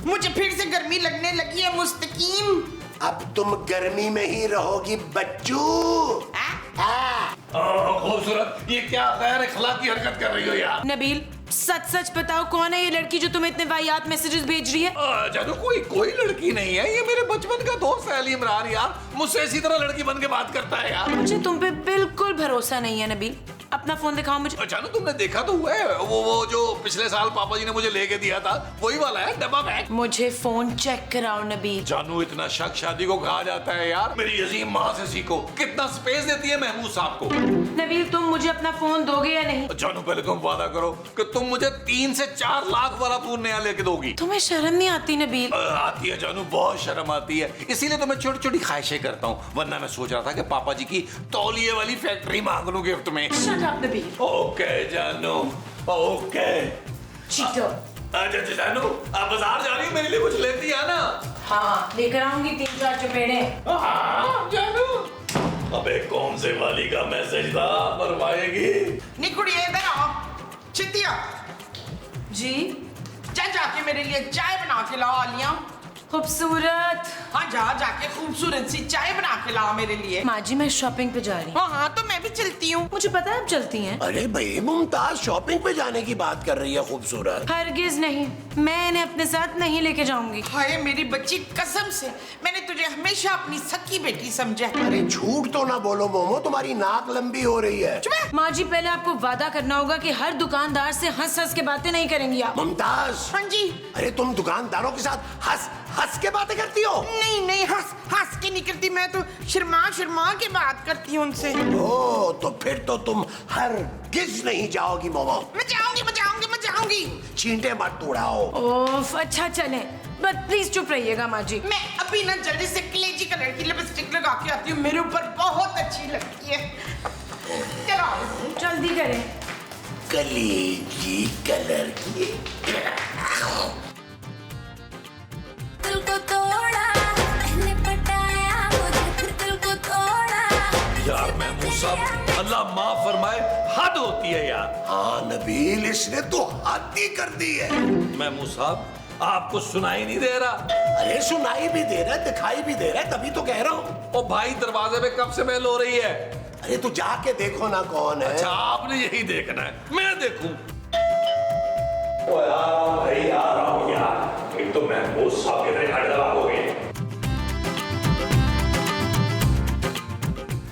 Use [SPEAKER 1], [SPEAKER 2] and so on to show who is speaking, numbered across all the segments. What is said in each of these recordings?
[SPEAKER 1] मुझे फिर से गर्मी लगने लगी है मुस्तकीम।
[SPEAKER 2] अब तुम गर्मी में ही रहोगी बच्चू।
[SPEAKER 3] खूबसूरत, ये क्या गैर अखलाकी हरकत कर रही हो यार?
[SPEAKER 4] नबील, सच सच बताओ कौन है ये लड़की जो तुम्हें इतने वाहियात मैसेजेस भेज रही है?
[SPEAKER 3] जानू कोई लड़की नहीं है, ये मेरे बचपन का दोस्त है अली इमरान यार। मुझसे इसी तरह लड़की बन के बात करता है यार।
[SPEAKER 4] मुझे तुम पे बिल्कुल भरोसा नहीं है नबील, अपना फोन दिखाओ मुझे।
[SPEAKER 3] जानू तुमने देखा तो हुआ है, वो जो पिछले साल पापा जी ने मुझे लेके दिया था, वही वाला है डब्बा बैग।
[SPEAKER 4] मुझे फोन चेक कराओ नबील।
[SPEAKER 3] जानू इतना शक शादी को कहा जाता है यार। मेरी अजीम माँ से सीखो, कितना स्पेस देती है महमूद साहब को।
[SPEAKER 4] नबील, तुम मुझे अपना फोन दोगे या नहीं?
[SPEAKER 3] जानू पहले तुम वादा करो कि तुम मुझे 3 से 4 लाख वाला फोन नया लेके दोगी।
[SPEAKER 4] तुम्हें शर्म नहीं आती नबील?
[SPEAKER 3] आती है जानू, बहुत शर्म आती है, इसीलिए तो मैं छोटी छोटी ख्वाहिशें करता हूँ। वरना मैं सोच रहा था कि पापा जी की तौलिए वाली फैक्ट्री मांग लूं गिफ्ट में।
[SPEAKER 4] Shut up Nabeel.
[SPEAKER 3] ओके जानू, ओके।
[SPEAKER 4] चीटर।
[SPEAKER 3] अच्छा जानू, आप बाजार जा रही हो, मेरे लिए कुछ लेती है ना?
[SPEAKER 4] हाँ, लेकर आऊंगी 3-4 चपेड़े।
[SPEAKER 3] हाँ जानू। अबे कौन से वाली का मैसेज था, फरमाएगी?
[SPEAKER 1] निकुड़िए इधर आओ। चितिया,
[SPEAKER 4] जी?
[SPEAKER 1] जाके मेरे लिए चाय बना के लाओ। आलिया,
[SPEAKER 4] खूबसूरत।
[SPEAKER 1] हाँ जाके खूबसूरत सी चाय बना के लाओ मेरे लिए।
[SPEAKER 4] माँ जी, मैं शॉपिंग पे जा रही हूँ।
[SPEAKER 1] हाँ तो मैं भी चलती हूँ।
[SPEAKER 4] मुझे पता है आप चलती हैं।
[SPEAKER 2] अरे भाई, मुमताज शॉपिंग पे जाने की बात कर रही है खूबसूरत।
[SPEAKER 4] हरगिज नहीं, मैं इन्हें अपने साथ नहीं लेके जाऊंगी।
[SPEAKER 1] हाय मेरी बच्ची, कसम से मैंने तुझे हमेशा अपनी सच्ची बेटी समझा है।
[SPEAKER 2] अरे झूठ तो ना बोलो मोमो, तुम्हारी नाक लंबी हो रही है।
[SPEAKER 4] माँ जी, पहले आपको वादा करना होगा कि हर दुकानदार से हंस हंस के बातें नहीं करेंगी आप।
[SPEAKER 2] मुमताज।
[SPEAKER 1] हाँ जी।
[SPEAKER 2] अरे तुम दुकानदारों के साथ हंस के बातें करती हो?
[SPEAKER 1] नहीं हंस के नहीं करती, मैं तो शर्मा के बात करती हूँ उनसे।
[SPEAKER 2] ओ, तो फिर तो तुम हरगिज नहीं जाओगी मोमो।
[SPEAKER 1] मैं जाऊंगी।
[SPEAKER 2] छींटे मत तोड़ाओ।
[SPEAKER 4] ओफ, अच्छा चले, बट प्लीज चुप रहिएगा माँ जी।
[SPEAKER 1] मैं अभी ना जल्दी से कलेजी कलर की लिपस्टिक लगा के आती हूँ, मेरे ऊपर बहुत अच्छी लगती है। चलो
[SPEAKER 4] जल्दी करें।
[SPEAKER 2] कलेजी कलर की।
[SPEAKER 5] दिल को तोड़ा, मैंने पटाया, मुझे फिर दिल को तोड़ा।
[SPEAKER 3] यार महमूद साहब, अल्लाह माफ फरमाए, हद होती है यार।
[SPEAKER 2] हाँ नबील, इसने तो हद ही कर दी है।
[SPEAKER 3] महमूद साहब, आपको सुनाई नहीं दे रहा?
[SPEAKER 2] अरे सुनाई भी दे रहा है, दिखाई भी दे रहा है, तभी तो कह रहा हूँ।
[SPEAKER 3] ओ भाई, दरवाजे पे कब से बेल हो रही है?
[SPEAKER 2] अरे तू जाके देखो ना कौन है।
[SPEAKER 3] अच्छा, आपने यही देखना है, मैं देखूं? ओ यार भाई, आ रहा हूं यार। एक तो महमूद साहब के हड़बड़ा हो गए।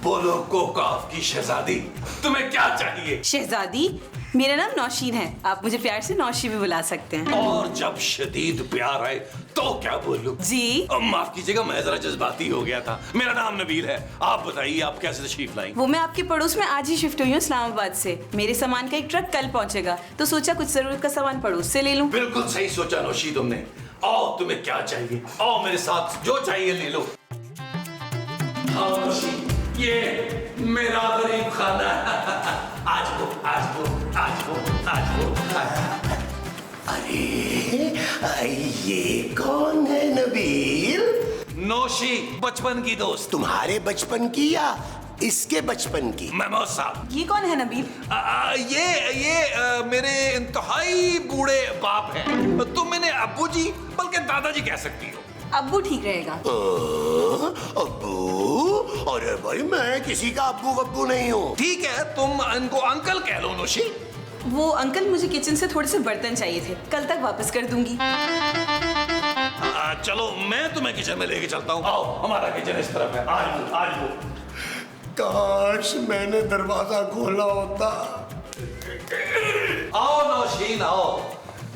[SPEAKER 3] बोलो कोकाफ की शहजादी, तुम्हें क्या चाहिए?
[SPEAKER 6] शहजादी, मेरा नाम नौशीन है, आप मुझे प्यार से नौशी भी बुला सकते हैं।
[SPEAKER 3] और जब शदीद प्यार है तो क्या बोलूं?
[SPEAKER 6] जी?
[SPEAKER 3] माफ कीजिएगा, मैं जरा जज्बाती हो गया था। मेरा नाम नबील है। आप बताइए, आप कैसे तशरीफ लाई?
[SPEAKER 6] वो मैं आपके पड़ोस में आज ही शिफ्ट हुई हूँ इस्लामाबाद से। मेरे सामान का एक ट्रक कल पहुंचेगा, तो सोचा कुछ जरूरत का सामान पड़ोस से ले लूं।
[SPEAKER 3] बिल्कुल सही सोचा नौशी तुमने। आओ, तुम्हें क्या चाहिए? आओ मेरे साथ, जो चाहिए ले लो। हाँ नौशी, ये मेरा गरीब खाना है। आज वो
[SPEAKER 2] अरे ये कौन है नबील?
[SPEAKER 3] नौशी, बचपन की दोस्त।
[SPEAKER 2] तुम्हारे बचपन की या इसके बचपन की?
[SPEAKER 3] महमूद साहब,
[SPEAKER 6] ये कौन है नबील?
[SPEAKER 3] ये मेरे इंतहाई बूढ़े बाप हैं। तुम मैंने अब्बू जी बल्कि दादाजी कह सकती हो।
[SPEAKER 6] अब्बू ठीक रहेगा।
[SPEAKER 2] अब्बू? अरे भाई, मैं किसी का अब्बू नहीं हूँ।
[SPEAKER 3] ठीक है, तुम इनको अंकल कह लो नौशी।
[SPEAKER 6] वो अंकल, मुझे किचन से थोड़े से बर्तन चाहिए थे, कल तक वापस कर दूंगी।
[SPEAKER 3] चलो, मैं तुम्हें किचन में लेके चलता हूँ। आओ, हमारा किचन इस तरफ है। आज वो।
[SPEAKER 2] काश मैंने दरवाजा खोला होता।
[SPEAKER 3] आओ नौशीन, आओ,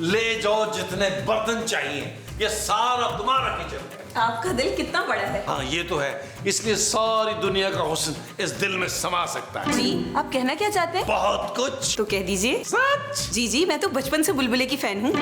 [SPEAKER 3] ले जाओ जितने बर्तन चाहिए, ये सारा तुम्हारा किचन है।
[SPEAKER 6] आपका दिल कितना बड़ा है।
[SPEAKER 3] हाँ, ये तो है, इसलिए सारी दुनिया का हुस्न इस दिल में समा सकता है।
[SPEAKER 6] जी, आप कहना क्या चाहते हैं?
[SPEAKER 3] बहुत कुछ।
[SPEAKER 6] तो कह दीजिए।
[SPEAKER 3] सच?
[SPEAKER 6] जी, मैं तो बचपन से बुलबुले की फैन हूँ।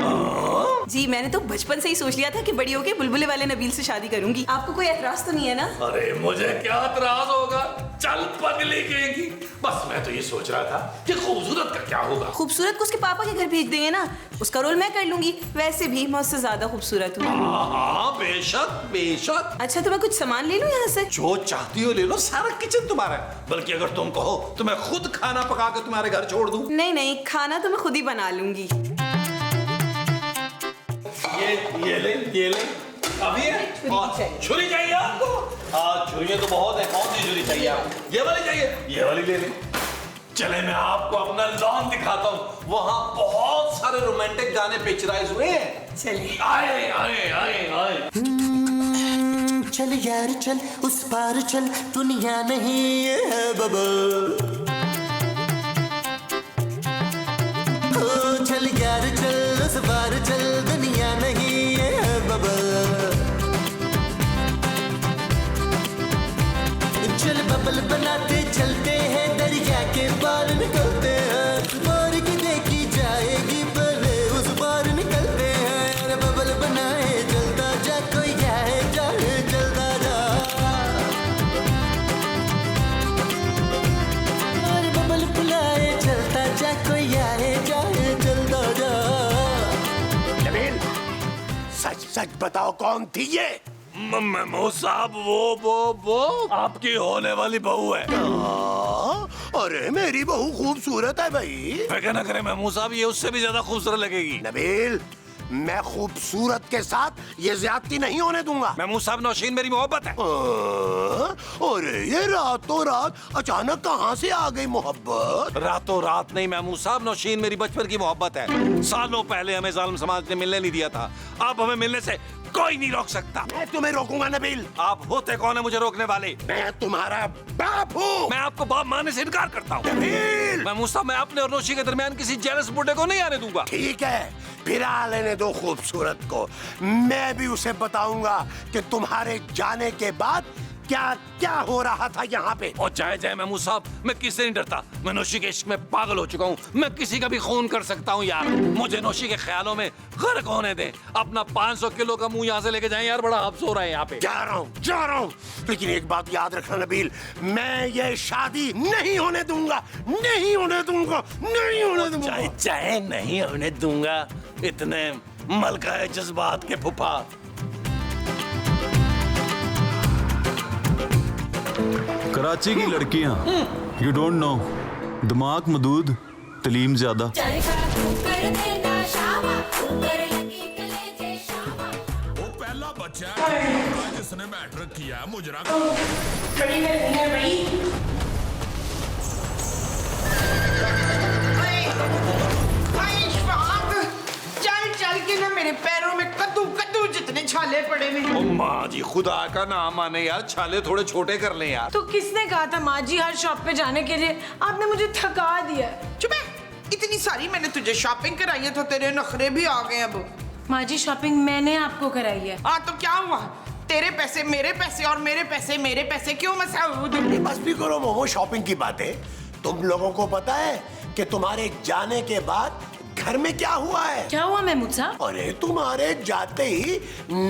[SPEAKER 6] जी, मैंने तो बचपन से ही सोच लिया था कि बड़ी होके बुलबुले वाले नबील से शादी करूंगी। आपको कोई एतराज तो नहीं है ना?
[SPEAKER 3] अरे मुझे क्या एतराज होगा, चल पगली कहेगी। बस मैं तो ये सोच रहा था कि खूबसूरत का क्या होगा।
[SPEAKER 6] खूबसूरत को उसके पापा के घर भेज देंगे ना, उसका रोल मैं कर लूंगी। वैसे भी मैं उससे ज्यादा खूबसूरत हूँ।
[SPEAKER 3] हाँ, बेशक।
[SPEAKER 6] अच्छा, तो मैं कुछ सामान ले लूं यहाँ से?
[SPEAKER 3] जो चाहती हो ले लो, सारा किचन तुम्हारा है। बल्कि अगर तुम कहो तो मैं खुद खाना पका के तुम्हारे घर छोड़ दूं।
[SPEAKER 6] नहीं, खाना तो मैं खुद ही बना लूंगी।
[SPEAKER 3] ये ले अभी है। और छुरी चाहिए आपको? हाँ छुरी तो बहुत है, कौन सी छुरी चाहिए आपको? ये वाली चाहिए? ये वाली ले ले। चले मैं आपको अपना लॉन दिखाता हूँ, वहाँ बहुत सारे रोमांटिक गाने पिक्चराइज हुए हैं।
[SPEAKER 1] चलिए।
[SPEAKER 3] आए आए आए आए।
[SPEAKER 2] चल यार चल उस पार चल, दुनिया नहीं है बबल। ओ चल यार चल उस पार चल, दुनिया नहीं है बबल। चल बबल बनाते चलते हैं, दरिया के पार निकलते हैं। पार की देखी जाएगी पहले उस पार निकलते हैं। अरे बबल बनाए चलता जा, कोई जाए जाए चलता जा। अरे बबल बुलाए चलता जा, कोई आए जाए चलता जा। नबील सच सच बताओ कौन थी ये?
[SPEAKER 3] मेमू साहब वो आपकी होने वाली बहू है।
[SPEAKER 2] अरे मेरी बहू खूबसूरत है भाई।
[SPEAKER 3] फिक्र न करें मेमू साहब, ये उससे भी ज्यादा खूबसूरत लगेगी।
[SPEAKER 2] नबील मैं खूबसूरत के साथ ये ज्यादती नहीं होने दूंगा।
[SPEAKER 3] मेमू साहब नौशीन मेरी मोहब्बत है।
[SPEAKER 2] अरे ये रातों रात अचानक कहाँ से आ गई मोहब्बत?
[SPEAKER 3] रातों रात नहीं मेमू साहब, नौशीन मेरी बचपन की मोहब्बत है। सालों पहले हमें जालिम समाज ने मिलने नहीं दिया था, अब हमें मिलने से कोई नहीं रोक सकता।
[SPEAKER 2] मैं तुम्हें रोकूंगा नबील।
[SPEAKER 3] आप होते कौन है मुझे रोकने वाले?
[SPEAKER 2] मैं तुम्हारा बाप हूँ।
[SPEAKER 3] मैं आपको बाप मानने से इनकार करता हूँ।
[SPEAKER 2] नबील
[SPEAKER 3] मेमू साहब मैं अपने और नौशी के दरमियान किसी जेलस बुड्ढे को नहीं आने दूंगा।
[SPEAKER 2] ठीक है, फिर आ लेने दो खूबसूरत को। मैं भी उसे बताऊंगा कि तुम्हारे जाने के बाद क्या क्या हो रहा था यहाँ पे।
[SPEAKER 3] और चाहे जाए मेमू साहब, मैं किससे नहीं डरता। मैं नौशी के इश्क में पागल हो चुका हूँ, मैं किसी का भी खून कर सकता हूँ यार। मुझे नौशी के ख्यालों में गर्क होने दे। अपना 500 किलो का मुंह यहाँ से लेके जाएं यार, बड़ा हब्स हो रहा है यहाँ पे।
[SPEAKER 2] जा रहा हूँ। लेकिन एक बात याद रखना नबील, मैं ये शादी नहीं होने दूंगा, नहीं होने दूंगा, नहीं होने दूंगा।
[SPEAKER 3] चाहे नहीं होने दूंगा। इतने मलका है जज्बात के फुफा।
[SPEAKER 7] कराची की लड़कियां, यू डोंट नो, दिमाग मदूद, तलीम ज्यादा।
[SPEAKER 8] वो पहला बच्चा है जिसने मैट्रिक किया, मुजरा।
[SPEAKER 1] खड़ी नहीं है भाई। चल चल के ना मेरे पैरों में कद्दू कद्दू जितने छाले पड़े हुए।
[SPEAKER 3] ओ माँ जी, खुदा का नाम माने यार, छाले थोड़े छोटे कर लें यार।
[SPEAKER 4] तो किसने कहा था माँ जी हर शॉप पे जाने के लिए? आपने मुझे थका दिया।
[SPEAKER 1] चुप है, इतनी सारी मैंने तुझे शॉपिंग कराई है तो तेरे नखरे भी आ गए अब।
[SPEAKER 4] माँ जी शॉपिंग मैंने आपको कराई है।
[SPEAKER 1] हाँ तो क्या हुआ? तेरे पैसे मेरे पैसे और मेरे पैसे क्यों मसाऊद?
[SPEAKER 2] बस भी करो मोमो शॉपिंग की बातें। तुम लोगों को पता है कि तुम्हारे जाने के बाद घर में क्या हुआ है?
[SPEAKER 4] क्या हुआ महमूद साहब?
[SPEAKER 2] अरे तुम्हारे जाते ही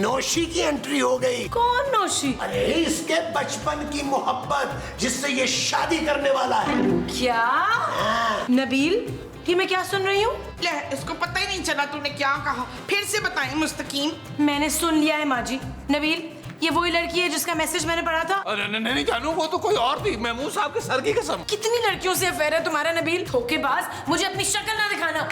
[SPEAKER 2] नौशी की एंट्री हो गई।
[SPEAKER 4] कौन नौशी?
[SPEAKER 2] अरे इसके बचपन की मोहब्बत जिससे ये शादी करने वाला है।
[SPEAKER 4] क्या? नबील, कि मैं क्या सुन रही हूँ?
[SPEAKER 1] ले, इसको पता ही नहीं चला तूने क्या कहा। फिर से बताएं मुस्तकीम।
[SPEAKER 4] मैंने सुन लिया है माँ जी। नबील, ये वही लड़की है जिसका मैसेज मैंने पढ़ा था?
[SPEAKER 3] अरे नहीं जानू, वो तो कोई और थी। मेमू साहब के सर की कसम।
[SPEAKER 4] कितनी लड़कियों से अफेयर है तुम्हारा नबील? धोखेबाज, मुझे अपनी शक्ल ना दिखाना।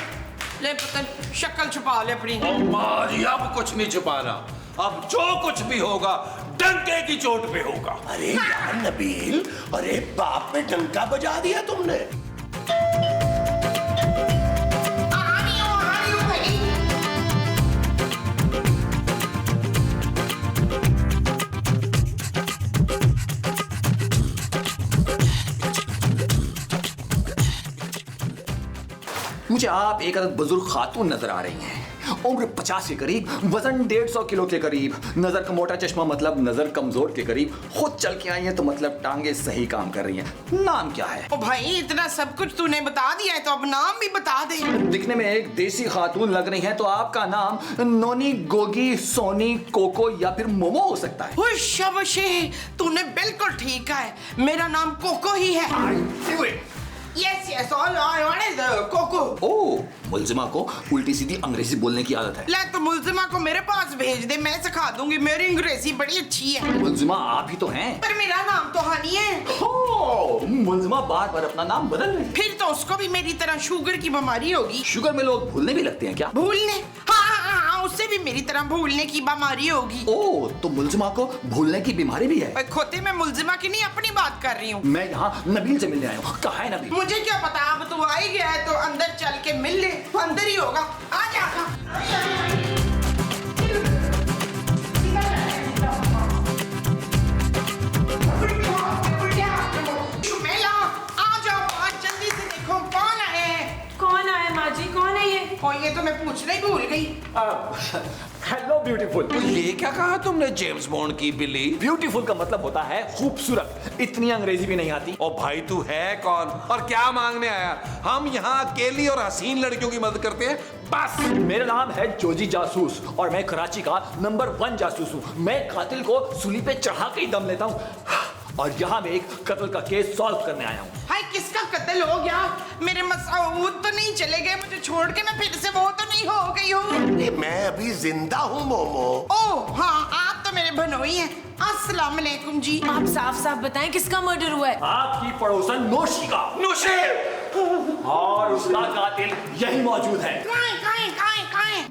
[SPEAKER 1] ले पता शक्ल छुपा ले अपनी।
[SPEAKER 3] ओ माँ जी, अब कुछ नहीं छुपाना। अब जो कुछ भी होगा डंके की चोट पे होगा।
[SPEAKER 2] अरे यार नबील, अरे बाप पे डंका बजा दिया तुमने।
[SPEAKER 1] आ रही हूँ भाई।
[SPEAKER 9] मुझे आप एक अदद बुजुर्ग खातून नजर आ रही हैं, उम्र 50 के करीब, वजन 150 किलो के करीब, नजर का मोटा चश्मा मतलब नजर कमजोर के करीब, खुद चल के आई हैं तो मतलब टांगे सही काम कर रही हैं। नाम क्या है?
[SPEAKER 1] ओ भाई इतना सब कुछ तूने बता दिया है तो अब नाम भी बता दे।
[SPEAKER 9] दिखने में एक देसी खातून लग रही हैं तो आपका नाम नोनी, गोगी, सोनी, कोको या फिर मोमो हो सकता है।
[SPEAKER 1] ओए शाबाशी, तूने बिल्कुल ठीक कहा है। मेरा नाम कोको ही है। Yes, all I want is Coco.
[SPEAKER 9] ओह, मुल्जिमा को उल्टी सीधी अंग्रेजी बोलने की आदत है।
[SPEAKER 1] ले तो मुल्जिमा को मेरे पास भेज दे, मैं सिखा दूंगी। मेरी अंग्रेजी बड़ी अच्छी है।
[SPEAKER 9] मुल्जिमा आप ही तो हैं।
[SPEAKER 1] पर मेरा नाम तो हनी है।
[SPEAKER 9] ओह, मुल्जिमा बार बार अपना नाम बदल रही है।
[SPEAKER 1] फिर तो उसको भी मेरी तरह शुगर की बीमारी होगी।
[SPEAKER 9] शुगर में लोग भूलने भी लगते हैं क्या?
[SPEAKER 1] भूलने? हाँ, उससे उसे भी मेरी तरह भूलने की बीमारी होगी।
[SPEAKER 9] ओ, तो मुलजिमा को भूलने की बीमारी भी है?
[SPEAKER 1] खोते में मुलजिमा की नहीं, अपनी बात कर रही हूँ।
[SPEAKER 9] मैं यहाँ नबील से मिलने आया हूँ। कहाँ है नबील?
[SPEAKER 1] मुझे क्या पता, अब तू आ ही गया है तो अंदर चल के मिल ले, तो अंदर ही होगा। आ जा। ये तो मैं पूछना ही भूल गई।
[SPEAKER 9] Hello beautiful.
[SPEAKER 3] तो ये क्या कहा तुमने जेम्स बॉन्ड की बिल्ली?
[SPEAKER 9] ब्यूटीफुल का मतलब होता है खूबसूरत। इतनी अंग्रेजी भी नहीं आती।
[SPEAKER 3] ओ भाई तू है कौन और क्या मांगने आया? हम यहाँ अकेली और हसीन लड़कियों की मदद करते हैं बस।
[SPEAKER 9] मेरा नाम है जोजी जासूस और मैं कराची का नंबर 1 जासूस हूँ। मैं कातिल को सूली पे चढ़ा के ही दम लेता हूँ और यहाँ मैं एक कत्ल का केस सॉल्व करने आया हूँ।
[SPEAKER 1] हाय, किसका कत्ल हो गया? मेरे मसऊद तो नहीं चले गए मुझे छोड़ के? मैं फिर से वो तो नहीं हो गई हूँ?
[SPEAKER 10] मैं अभी जिंदा हूँ मोमो।
[SPEAKER 1] ओह हाँ, आप तो मेरे भनोई हैं। अस्सलाम वालेकुम जी।
[SPEAKER 4] आप साफ साफ बताएं किसका मर्डर हुआ है?
[SPEAKER 9] आपकी पड़ोसन नोशी का।
[SPEAKER 3] नोशी
[SPEAKER 9] और उसका कातिल यही मौजूद है।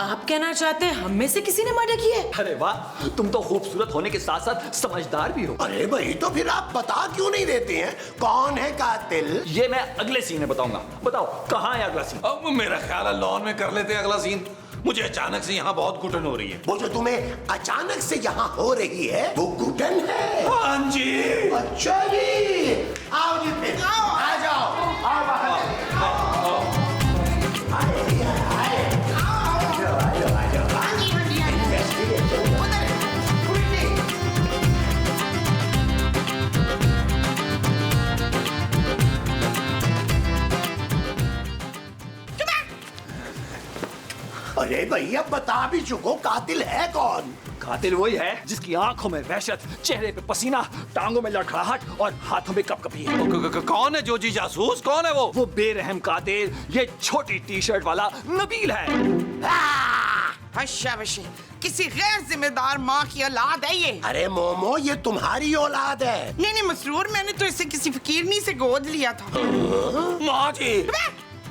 [SPEAKER 4] आप कहना चाहते हैं हम में से किसी ने मर्डर किया है?
[SPEAKER 9] अरे वाह, तुम तो खूबसूरत होने के साथ साथ समझदार भी हो।
[SPEAKER 10] अरे भाई, तो फिर आप बता क्यों नहीं देते हैं कौन है कातिल?
[SPEAKER 9] ये मैं अगले सीन में बताऊंगा। बताओ कहाँ है अगला सीन?
[SPEAKER 3] अब मेरा ख्याल है लॉन में कर लेते हैं अगला सीन। मुझे अचानक से यहाँ बहुत घुटन हो रही है।
[SPEAKER 10] वो जो तुम्हें अचानक से यहाँ हो रही है वो घुटन है?
[SPEAKER 3] हाँ जी।
[SPEAKER 10] अच्छा जी, आओ जी फिर, आ जाओ, आओ बाहर। अरे भैया, बता भी चुको, कातिल है कौन?
[SPEAKER 9] कातिल वही है जिसकी आंखों में वहशत, चेहरे पे पसीना, टांगों में लड़खड़ाहट और हाथों में कपकपी है।
[SPEAKER 3] कौन है जोजी जासूस? कौन है वो
[SPEAKER 9] बेरहम कातिल ये छोटी टी शर्ट वाला नबील है।
[SPEAKER 1] अच्छा बशी, किसी गैर जिम्मेदार माँ की औलाद है ये।
[SPEAKER 10] अरे मोमो, ये तुम्हारी औलाद है।
[SPEAKER 1] नहीं मसरूर, मैंने तो इसे किसी फकीरनी से गोद लिया था।
[SPEAKER 3] माँ जी,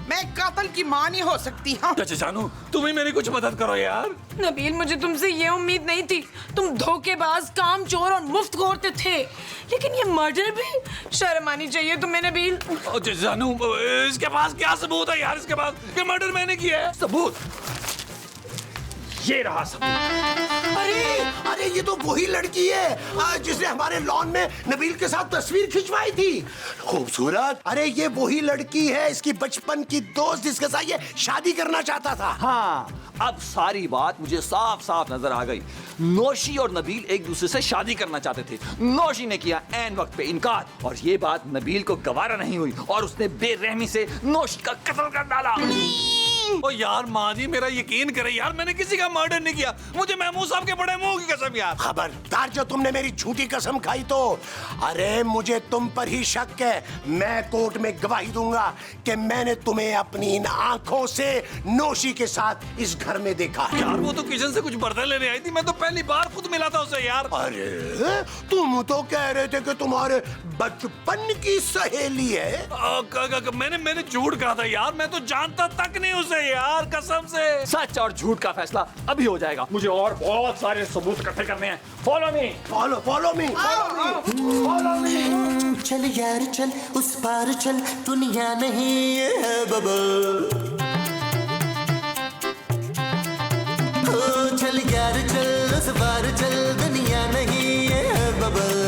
[SPEAKER 1] मैं कातिल की माँ नहीं हो सकती। हाँ
[SPEAKER 3] जानू, तुम ही मेरी कुछ मदद करो यार।
[SPEAKER 4] नबील, मुझे तुमसे ये उम्मीद नहीं थी। तुम धोखेबाज, कामचोर और मुफ्तखोर थे, लेकिन ये मर्डर भी? शर्म आनी चाहिए तुम्हें नबील।
[SPEAKER 3] जानू, इसके पास क्या सबूत है यार? इसके पास कि मर्डर मैंने किया है?
[SPEAKER 9] सबूत ये रहा सबूत।
[SPEAKER 10] अरे ये तो वही लड़की है जिसने हमारे लॉन में नबील के साथ तस्वीर खिंचवाई थी। खूबसूरत। अरे ये वही लड़की है, इसकी बचपन की दोस्त जिसके साथ ये शादी करना चाहता था।
[SPEAKER 9] हाँ, अब सारी बात मुझे साफ साफ नजर आ गई। नौशी और नबील एक दूसरे से शादी करना चाहते थे। नौशी ने किया ऐन वक्त पे इनकार और ये बात नबील को गवारा नहीं हुई और उसने बेरहमी से नौशी का कत्ल कर डाला।
[SPEAKER 3] ओ यार माँ जी, मेरा यकीन करे यार, मैंने किसी का मर्डर नहीं किया। मुझे महमूद साहब के बड़े मुंह की कसम यार।
[SPEAKER 10] खबरदार, जो तुमने मेरी झूठी कसम खाई तो। अरे मुझे तुम पर ही शक है। मैं कोर्ट में गवाही दूंगा कि मैंने तुम्हें अपनी इन आंखों से नौशी के साथ इस घर में देखा है।
[SPEAKER 3] यार वो तो किचन से कुछ बर्तन लेने आई थी, मैं तो पहली बार खुद मिला था उसे यार।
[SPEAKER 10] अरे तुम तो कह रहे थे कि तुम्हारे बचपन की सहेली है।
[SPEAKER 3] मैंने झूठ कहा था यार, मैं तो जानता तक नहीं उसे यार, कसम से।
[SPEAKER 9] सच और झूठ का फैसला अभी हो जाएगा। मुझे और बहुत सारे सबूत इकट्ठे करने हैं। Follow me,
[SPEAKER 10] follow me.
[SPEAKER 2] चल यार चल, उस पार चल, दुनिया नहीं है बबल। ओ चल यार चल, उस पार चल, दुनिया नहीं है बबल।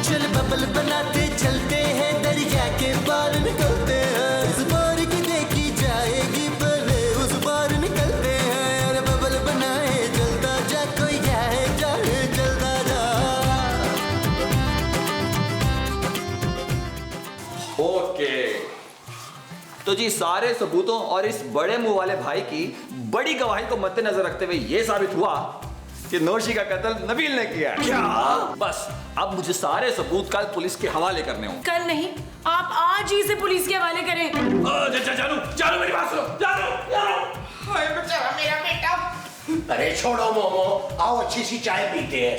[SPEAKER 2] चल बबल बनाते चलते हैं, दरिया के पार निकलते हैं। इस बार की देखी जाएगी पहले, उस बार निकलते हैं। अरे बबल बनाए चलता जा, कोई जाए जाए चलता जा।
[SPEAKER 9] ओके, तो जी सारे सबूतों और इस बड़े मुंह वाले भाई की बड़ी गवाही को मद्देनजर रखते हुए ये साबित हुआ कि नौशी का कत्ल नबील ने किया। क्या? बस अब मुझे सारे सबूत कल पुलिस के हवाले करने होंगे।
[SPEAKER 4] कल नहीं, आप आज ही इसे पुलिस के हवाले करें।
[SPEAKER 3] जानू मेरी बात सुनो। जानू
[SPEAKER 1] हाय बेचारा मेरा बेटा।
[SPEAKER 10] अरे छोड़ो मोमो, आओ अच्छी सी चाय पीते हैं।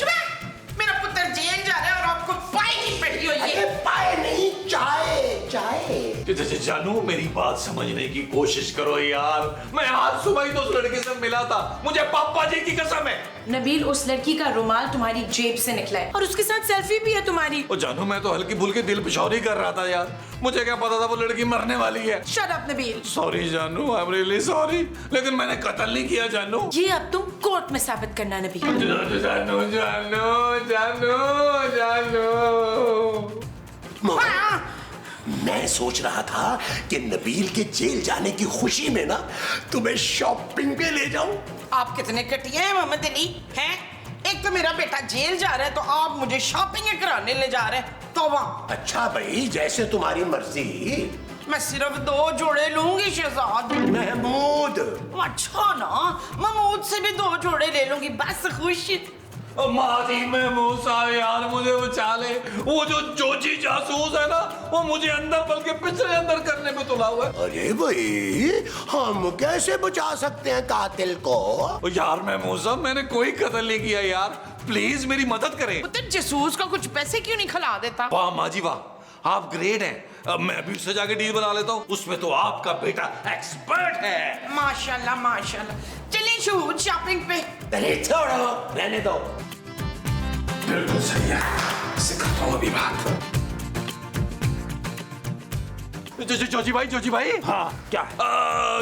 [SPEAKER 1] मेरा पुत्र जेल जा रहा है और आपको पाए की पड़ी हुई है।
[SPEAKER 10] पाए नहीं, चाय चाय।
[SPEAKER 3] जानू मेरी बात समझने की कोशिश करो यार। मैं आज सुबह ही तो उस लड़के से मिला था, मुझे पापा जी की कसम है।
[SPEAKER 4] नबील, उस लड़की का रुमाल तुम्हारी जेब से निकला है और उसके साथ सेल्फी भी है तुम्हारी।
[SPEAKER 3] ओ जानू, मैं तो हल्की फुल्की दिल पिछौरी कर रहा था यार, मुझे क्या पता था वो लड़की मरने वाली है।
[SPEAKER 4] Shut up Nabeel.
[SPEAKER 3] सॉरी जानू, आई एम रियली सॉरी, लेकिन मैंने कत्ल नहीं किया जानू।
[SPEAKER 4] ये अब तुम कोर्ट में साबित करना नबील।
[SPEAKER 3] जानू जानू जानू जानू जानू।
[SPEAKER 10] मैं सोच रहा था कि नबील के जेल जाने की खुशी में ना तुम्हें शॉपिंग पे ले जाऊं।
[SPEAKER 1] आप कितने कटिए हैं मोहम्मद अली हैं? एक तो मेरा बेटा जेल जा रहा है तो आप मुझे शॉपिंग कराने ले जा रहे हैं। तो वहाँ
[SPEAKER 10] अच्छा भाई, जैसे तुम्हारी मर्जी।
[SPEAKER 1] मैं सिर्फ 2 जोड़े लूंगी शहजाद।
[SPEAKER 10] महमूद।
[SPEAKER 1] अच्छा ना, महमूद से भी 2 जोड़े ले लूंगी, बस खुश।
[SPEAKER 3] माजी महमूद साहब यार मुझे बचा ले, वो जो जोजी जासूस है ना वो मुझे अंदर बल्कि पिछले अंदर करने में तुला हुआ है।
[SPEAKER 10] अरे भाई, हम कैसे बचा सकते हैं कातिल को?
[SPEAKER 3] यार महमूद साहब, मैंने कोई कत्ल नहीं किया यार, प्लीज मेरी मदद करें।
[SPEAKER 1] तो जासूस का कुछ पैसे क्यों नहीं खिला देता?
[SPEAKER 3] वाह माजी वाह, आप ग्रेट हैं। अब मैं भी उससे जाके डील बना लेता हूँ, उसमें तो आपका बेटा एक्सपर्ट है।
[SPEAKER 1] माशाल्लाह माशाल्लाह। चलिए शूट शॉपिंग पे।
[SPEAKER 10] अरे छोड़ो, रहने दो।
[SPEAKER 3] बिल्कुल सही है, सिखाता हूँ अभी बात। जोजी भाई।
[SPEAKER 9] हाँ क्या?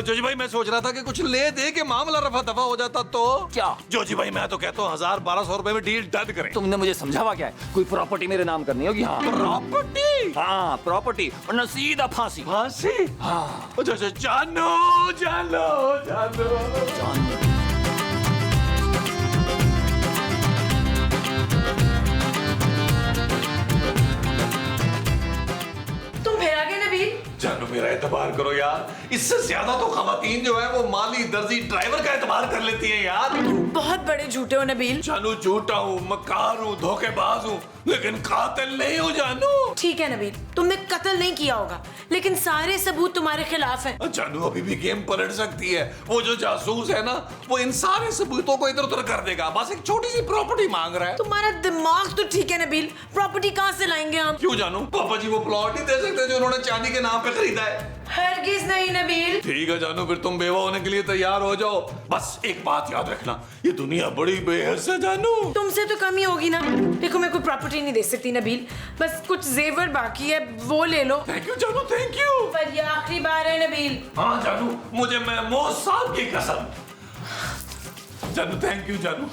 [SPEAKER 3] जोजी भाई, मैं सोच रहा था कि कुछ ले दे के मामला रफा दफा हो जाता तो।
[SPEAKER 9] क्या?
[SPEAKER 3] जोजी भाई, मैं तो कहता हूँ 1000-1200 रुपए में डील डन करें।
[SPEAKER 9] तुमने मुझे समझावा क्या है? कोई प्रॉपर्टी मेरे नाम करनी होगी। हाँ
[SPEAKER 3] प्रॉपर्टी?
[SPEAKER 9] हाँ प्रॉपर्टी, वरना सीधा फांसी।
[SPEAKER 3] फांसी?
[SPEAKER 9] हाँ
[SPEAKER 3] जानो।
[SPEAKER 4] तुम फिर आ गए नबील।
[SPEAKER 3] जानू मेरा एतबार करो यार, इससे ज्यादा तो खवातीन जो है वो माली, दर्जी, ड्राइवर का एतबार कर लेती हैं यार।
[SPEAKER 4] बहुत बड़े झूठे हो नबील।
[SPEAKER 3] जानू झूठा हूँ, मक्कार हूँ, धोखेबाज हूँ, लेकिन कातिल नहीं हूँ जानू।
[SPEAKER 4] ठीक है नबील, तुमने कत्ल नहीं किया होगा, लेकिन सारे सबूत तुम्हारे खिलाफ हैं।
[SPEAKER 3] जानू अभी भी गेम पलट सकती है, वो जो जासूस है ना वो इन सारे सबूतों को इधर उधर कर देगा, बस एक छोटी सी प्रॉपर्टी मांग रहा है।
[SPEAKER 4] तुम्हारा दिमाग तो ठीक है नबील, प्रॉपर्टी कहाँ से लाएंगे हम?
[SPEAKER 3] क्यों जानू, पापा जी वो प्लॉट ही दे सकते जो उन्होंने चांदी के नाम पे खरीदा है।
[SPEAKER 4] हरगिज नहीं नबील।
[SPEAKER 3] ठीक है जानू, फिर तुम बेवा होने के लिए तैयार हो जाओ। बस एक बात याद रखना, ये दुनिया बड़ी बेहद है जानू।
[SPEAKER 4] तुमसे तो कमी होगी ना। देखो मैं कोई प्रॉपर्टी नहीं दे सकती नबील, बस कुछ जेवर बाकी है वो ले लो।
[SPEAKER 3] थैंक यू जानू, थैंक यू।
[SPEAKER 4] पर ये आखिरी बार है नबील।
[SPEAKER 3] हाँ जानू, मुझे महमूद साहब की कसम। जानू थैंक यू, जानू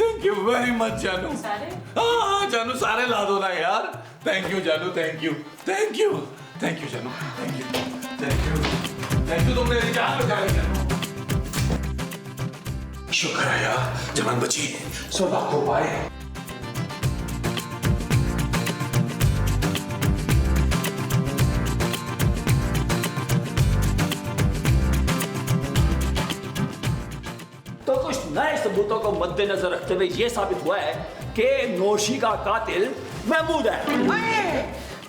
[SPEAKER 3] थैंक यू वेरी मच जानू।
[SPEAKER 4] सारे?
[SPEAKER 3] हाँ जानू, सारे ला दो ना यार। थैंक यू जानू, thank you thank you thank you जानू, thank you thank you thank you, तुम मेरी जान बचा ली जानू। शुक्र है यार, जवान बची, सुबह को पाए।
[SPEAKER 9] तो कुछ नए सबूतों को मद्देनजर रखते हुए यह साबित हुआ है कि नौशी का कातिल महमूद है।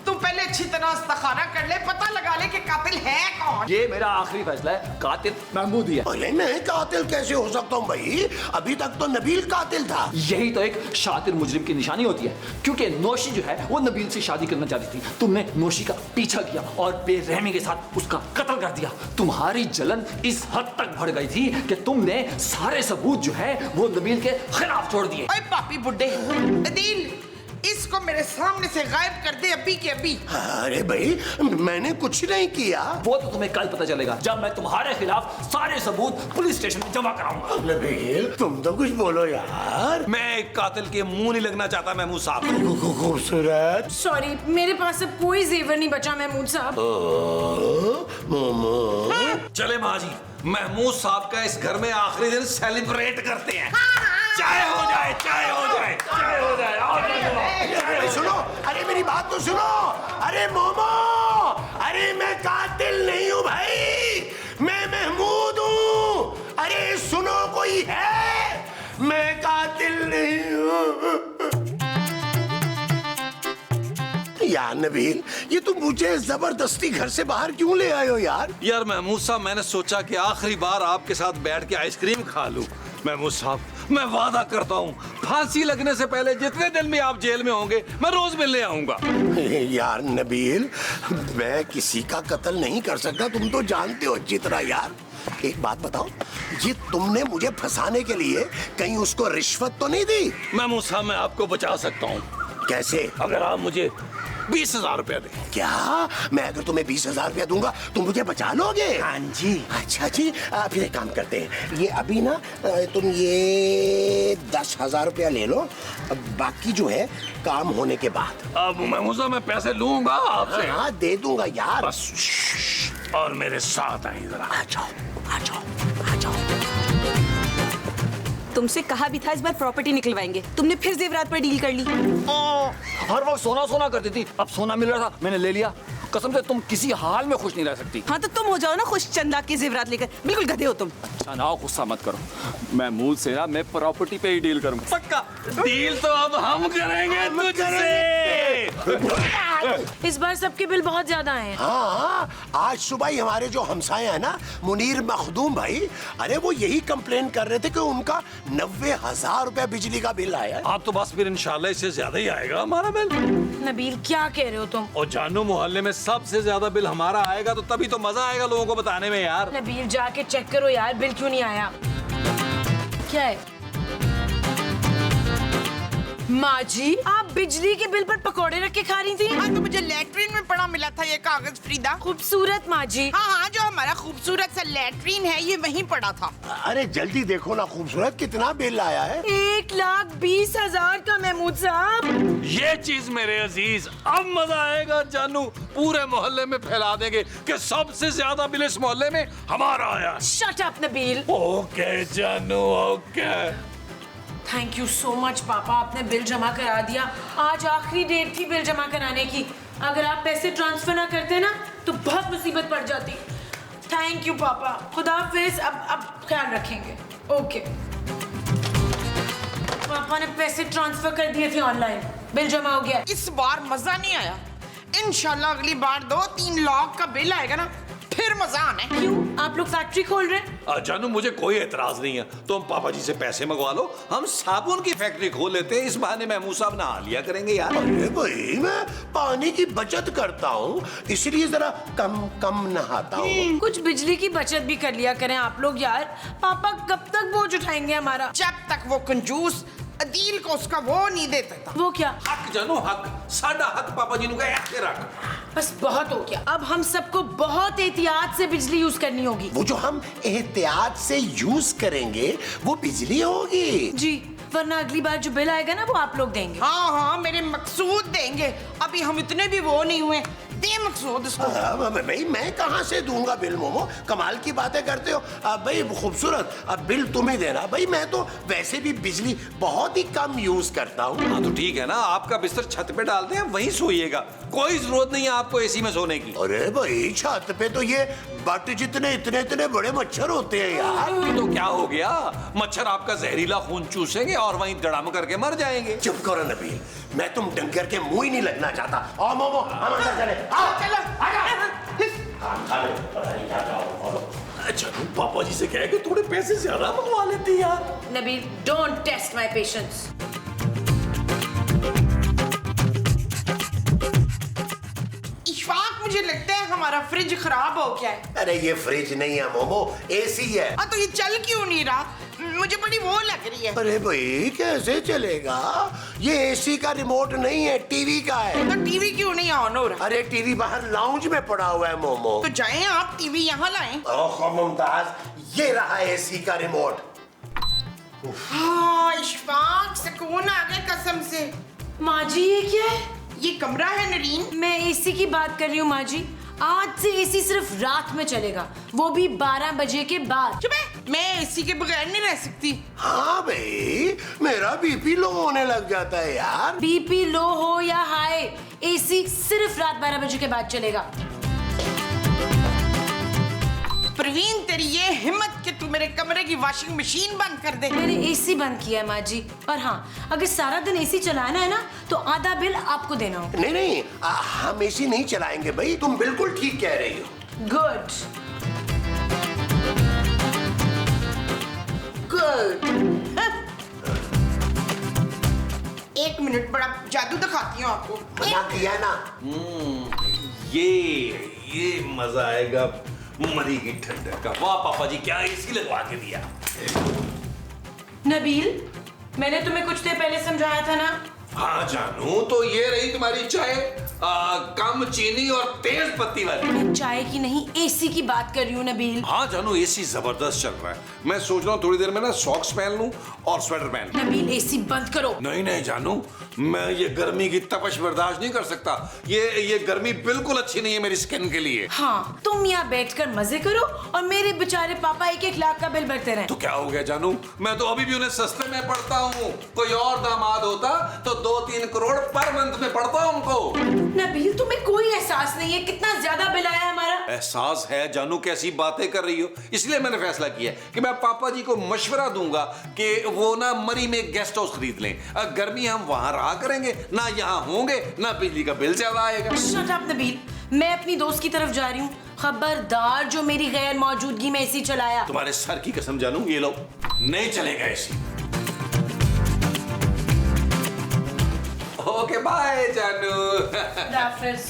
[SPEAKER 1] तू पहले अच्छी तरह इस्तिखारा कर ले, पता लगा ले कि कातिल है कौन।
[SPEAKER 9] ये मेरा आखिरी फैसला है, कातिल महमूद ही है।
[SPEAKER 10] अरे मैं कातिल कैसे हो सकता हूँ भाई? अभी तक तो नबील कातिल था।
[SPEAKER 9] यही तो एक शातिर मुजरिम की निशानी होती है, क्योंकि नौशी जो है वो नबील से शादी करना चाहती थी। तुमने नौशी का पीछा किया और बेरहमी के साथ उसका कत्ल कर दिया। तुम्हारी जलन इस हद तक बढ़ गई थी कि तुमने सारे सबूत जो है वो नबील के खिलाफ छोड़ दिए।
[SPEAKER 1] ओए पापी बुड्ढे, अदील इसको मेरे सामने से गायब कर दे अभी के अभी।
[SPEAKER 10] अरे भाई, मैंने कुछ नहीं किया।
[SPEAKER 9] वो तो तुम्हें कल पता चलेगा, जब मैं तुम्हारे खिलाफ सारे सबूत पुलिस स्टेशन में जमा कराऊंगा।
[SPEAKER 10] नबील तुम तो कुछ बोलो यार।
[SPEAKER 3] मैं एक कातिल के मुंह नहीं लगना चाहता महमूद साहब।
[SPEAKER 10] खूबसूरत।
[SPEAKER 4] सॉरी, मेरे पास अब कोई जेवर नहीं बचा महमूद साहब।
[SPEAKER 3] चले माँ जी, महमूद साहब का इस घर में आखिरी दिन सेलिब्रेट करते हैं। चाय हो जाए, चाय हो जाए, चाय हो जाए।
[SPEAKER 10] अरे सुनो, अरे मेरी बात तो सुनो। अरे मोमो, अरे मैं कातिल नहीं हूँ भाई, मैं महमूद हूँ। अरे सुनो, कोई है? मैं कातिल नहीं हूँ। यार नबील, ये तुम मुझे जबरदस्ती घर से बाहर क्यों ले आए हो यार?
[SPEAKER 3] यार महमूद साहब, मैंने सोचा कि आखिरी बार आपके साथ बैठ के आइसक्रीम खा लूं, महमूद साहब, मैं वादा करता हूँ फांसी लगने से पहले जितने दिन भी आप जेल में होंगे मैं रोज मिलने आऊंगा।
[SPEAKER 10] यार नबील, मैं किसी का कत्ल नहीं कर सकता, तुम तो जानते हो अच्छी तरह। यार एक बात बताओ, ये तुमने मुझे फंसाने के लिए कहीं उसको रिश्वत तो नहीं दी?
[SPEAKER 3] महमूद साहब, मैं आपको बचा सकता हूँ।
[SPEAKER 10] कैसे?
[SPEAKER 3] अगर आप मुझे 20,000 रुपया दें।
[SPEAKER 10] क्या? मैं अगर तुम्हें 20,000 रुपया दूंगा तुम मुझे बचा लोगे?
[SPEAKER 3] हाँ जी।
[SPEAKER 10] अच्छा जी, फिर एक काम करते हैं, ये अभी ना तुम ये 10,000 रुपया ले लो, बाकी जो है काम होने के बाद।
[SPEAKER 3] अब महमूद साहब, मैं पैसे लूंगा आपसे।
[SPEAKER 10] हाँ दे दूंगा यार।
[SPEAKER 3] बस और मेरे साथ आइए जरा।
[SPEAKER 10] आ जाओ आ जाओ आ जाओ।
[SPEAKER 6] तुमसे कहा भी था इस बार प्रॉपर्टी निकलवाएंगे, तुमने फिर जेवरात पर डील कर ली।
[SPEAKER 9] हर वक्त सोना सोना करती थी, अब सोना मिल रहा था मैंने ले लिया। कसम से तुम किसी हाल में खुश नहीं रह सकती।
[SPEAKER 6] हाँ तो तुम हो जाओ ना खुश, चंद लाख के जेवरात लेकर। बिल्कुल गधे हो तुम।
[SPEAKER 9] अच्छा ना, गुस्सा मत करो। महमूद से ना मैं प्रॉपर्टी पे ही डील करूंगा।
[SPEAKER 3] पक्का डील तो अब हम करेंगे तुझसे।
[SPEAKER 4] इस बार सबके बिल बहुत ज्यादा हैं।
[SPEAKER 10] हाँ, आज सुबह ही हमारे जो हमसाए हैं ना, मुनीर मखदूम भाई, अरे वो यही कंप्लेन कर रहे थे कि उनका 90,000 रुपया बिजली का बिल आया है।
[SPEAKER 3] आप तो बस फिर इंशाल्लाह इससे ज्यादा ही आएगा हमारा बिल।
[SPEAKER 4] नबील क्या कह रहे हो तुम?
[SPEAKER 3] और जानू, मोहल्ले में सबसे ज्यादा बिल हमारा आएगा, तो तभी तो मजा आएगा लोगों को बताने में यार।
[SPEAKER 4] नबील जाके चेक करो यार, बिल क्यों नहीं आया? क्या है माँ जी, आप बिजली के बिल पर पकोड़े रख के खा रही थी?
[SPEAKER 1] हाँ, तो मुझे लैट्रिन में पड़ा मिला था ये कागज फ्रीदा।
[SPEAKER 4] खूबसूरत माँ जी।
[SPEAKER 1] हाँ हाँ, जो हमारा खूबसूरत सा लैट्रिन है ये वहीं पड़ा था।
[SPEAKER 10] अरे जल्दी देखो ना खूबसूरत, कितना बिल आया है।
[SPEAKER 4] 1,20,000 का महमूद साहब।
[SPEAKER 3] ये चीज मेरे अजीज, अब मजा आएगा जानू। पूरे मोहल्ले में फैला देंगे कि सबसे ज्यादा बिल इस मोहल्ले में हमारा आया।
[SPEAKER 4] Shut up Nabeel.
[SPEAKER 3] ओके जानू, okay.
[SPEAKER 4] Thank you so much पापा, आपने बिल जमा करा दिया। आज आखिरी डेट थी बिल जमा कराने की। अगर आप पैसे ट्रांसफर ना करते ना तो बहुत मुसीबत पड़ जाती। थैंक यू पापा, खुदा हाफिज। अब ख्याल रखेंगे। ओके। पापा ने पैसे ट्रांसफर कर दिए थे ऑनलाइन, बिल जमा हो गया।
[SPEAKER 1] इस बार मजा नहीं आया। इंशाल्लाह अगली बार 2-3 लाख का बिल आएगा ना, फिर मजा आना है।
[SPEAKER 4] क्यों, आप लोग फैक्ट्री खोल रहे हैं?
[SPEAKER 3] जानू, मुझे कोई एतराज नहीं है, तुम पापा जी से पैसे मंगवा लो, हम साबुन की फैक्ट्री खोल लेते हैं। इस बहाने महमूद साहब नहा लिया करेंगे यार।
[SPEAKER 10] अरे भाई, मैं पानी की बचत करता हूँ, इसलिए जरा कम कम नहाता हूँ।
[SPEAKER 4] कुछ बिजली की बचत भी कर लिया करें आप लोग यार। पापा कब तक बोझ उठाएंगे हमारा?
[SPEAKER 1] जब तक वो कंजूस अदील को उसका वो नहीं देता था।
[SPEAKER 4] वो क्या?
[SPEAKER 3] हक जानू, हक साडा हक पापा जी ने ऐसे रख।
[SPEAKER 4] बस बहुत हो गया, अब हम सबको बहुत एहतियात से बिजली यूज करनी होगी।
[SPEAKER 10] वो जो हम एहतियात से यूज करेंगे वो बिजली होगी।
[SPEAKER 4] जी, वरना अगली बार जो बिल आएगा ना वो आप लोग देंगे।
[SPEAKER 1] हाँ हाँ, मेरे मकसूद देंगे। अभी हम इतने भी वो नहीं हुए, दे मकसूद इसको।
[SPEAKER 10] भाई मैं कहाँ से दूंगा बिल मोमो, कमाल की बातें करते हो। भाई खूबसूरत, अब बिल तुम ही देना। भाई मैं तो वैसे भी बिजली बहुत ही कम यूज करता हूँ।
[SPEAKER 3] हाँ तो ठीक है ना, आपका बिस्तर छत पे डालते हैं, वहीं सोइएगा। कोई जरूरत नहीं है आपको एसी में सोने की।
[SPEAKER 10] अरे भाई, छत पे तो ये बट जितने इतने इतने बड़े मच्छर होते हैं यार।
[SPEAKER 3] तो क्या हो गया, मच्छर आपका जहरीला खून चूसेंगे और वहीं दड़म करके मर जाएंगे।
[SPEAKER 10] चुप करो नबील, मैं तुम डंगर के मुंह ही नहीं लगना चाहता। आओ मोमो, हम अंदर चले। आओ
[SPEAKER 1] चलो,
[SPEAKER 3] अच्छा, पापा जी से कह के थोड़े पैसे ज्यादा मंगवा लेते यार।
[SPEAKER 4] Nabeel, don't test my patience.
[SPEAKER 1] Ishfaq, मुझे लगता है हमारा फ्रिज खराब हो गया है।
[SPEAKER 10] अरे ये फ्रिज नहीं है मोमो, एसी है।
[SPEAKER 1] तो ये चल क्यों नहीं रहा? मुझे बड़ी वो लग रही है।
[SPEAKER 10] अरे भाई कैसे चलेगा, ये एसी का रिमोट नहीं है, टीवी का है।
[SPEAKER 1] तो टीवी क्यों नहीं ऑन हो रहा?
[SPEAKER 10] अरे टीवी बाहर लाउंज में पड़ा हुआ है मोमो।
[SPEAKER 1] तो जाएं आप टीवी यहाँ लाएं।
[SPEAKER 10] ओह मुमताज, ये रहा एसी का रिमोट।
[SPEAKER 1] हाँ इशफाक, सुकून आ गया कसम से।
[SPEAKER 4] माँ जी ये क्या है?
[SPEAKER 1] ये कमरा है नरीन।
[SPEAKER 4] मैं एसी की बात कर रही हूँ माँ जी। आज से एसी सिर्फ रात में चलेगा, वो भी 12 बजे के बाद।
[SPEAKER 1] चुप है, मैं एसी के बगैर नहीं रह सकती।
[SPEAKER 10] हाँ भाई, मेरा बीपी लो होने लग जाता है यार।
[SPEAKER 4] बीपी लो हो या हाई, एसी सिर्फ रात 12 बजे के बाद चलेगा।
[SPEAKER 1] प्रवीण, तेरी ये हिम्मत कि तू मेरे कमरे की वॉशिंग मशीन बंद कर दे।
[SPEAKER 4] मैंने एसी बंद किया है माँ जी। और हाँ, अगर सारा दिन एसी चलाना है ना तो आधा बिल आपको देना होगा।
[SPEAKER 10] नहीं नहीं, हम एसी नहीं चलाएंगे भाई, तुम बिल्कुल ठीक कह रही हो।
[SPEAKER 4] गुड।
[SPEAKER 1] गुड। गुड। एक मिनट, बड़ा जादू दिखाती हूँ आपको।
[SPEAKER 10] मना किया ना।
[SPEAKER 3] ये मजा आएगा मरी की ठंडक का। वाह पापा जी, क्या एसी लगवा के दिया।
[SPEAKER 4] नबील, मैंने तुम्हें कुछ देर पहले समझाया था ना।
[SPEAKER 3] हाँ जानू, तो ये रही तुम्हारी चाय, कम चीनी और तेज पत्ती वाली।
[SPEAKER 4] मैं चाय की नहीं, एसी की बात कर रही हूँ नबील।
[SPEAKER 3] हाँ जानू, एसी जबरदस्त चल रहा है। मैं सोच रहा हूँ थोड़ी देर में ना सॉक्स पहन लूं और स्वेटर पहन लूं।
[SPEAKER 4] नबील, एसी बंद करो।
[SPEAKER 3] नहीं नहीं जानू, मैं ये गर्मी की तपश बर्दाश्त नहीं कर सकता। ये गर्मी बिल्कुल अच्छी नहीं है मेरी स्किन के लिए।
[SPEAKER 4] हाँ, तुम यहाँ बैठकर मजे करो और मेरे बेचारे पापा 1-1 लाख का बिल भरते रहे।
[SPEAKER 3] तो क्या हो गया जानू, मैं तो अभी भी उन्हें सस्ते में पड़ता हूँ। कोई और दामाद होता तो 2-3 करोड़ पर मंथ में पड़ता उनको।
[SPEAKER 4] नबील, तुम्हें कोई एहसास नहीं है कितना ज्यादा बिल आया हमारा।
[SPEAKER 3] एहसास है जानू, कैसी बातें कर रही हो। इसलिए मैंने फैसला किया कि मैं पापा जी को मशवरा दूंगा कि वो ना मरी में गेस्ट हाउस खरीद लें। गर्मी हम वहां रहा करेंगे, ना यहाँ होंगे, ना बिजली का बिल ज्यादा आएगा।
[SPEAKER 4] शट अप नबील, मैं अपनी दोस्त की तरफ जा रही हूँ। खबरदार जो मेरी गैर मौजूदगी में एसी चलाया।
[SPEAKER 3] तुम्हारे सर की कसम जानू, ये लो, नहीं चलेगा एसी। ओके बाय जानू।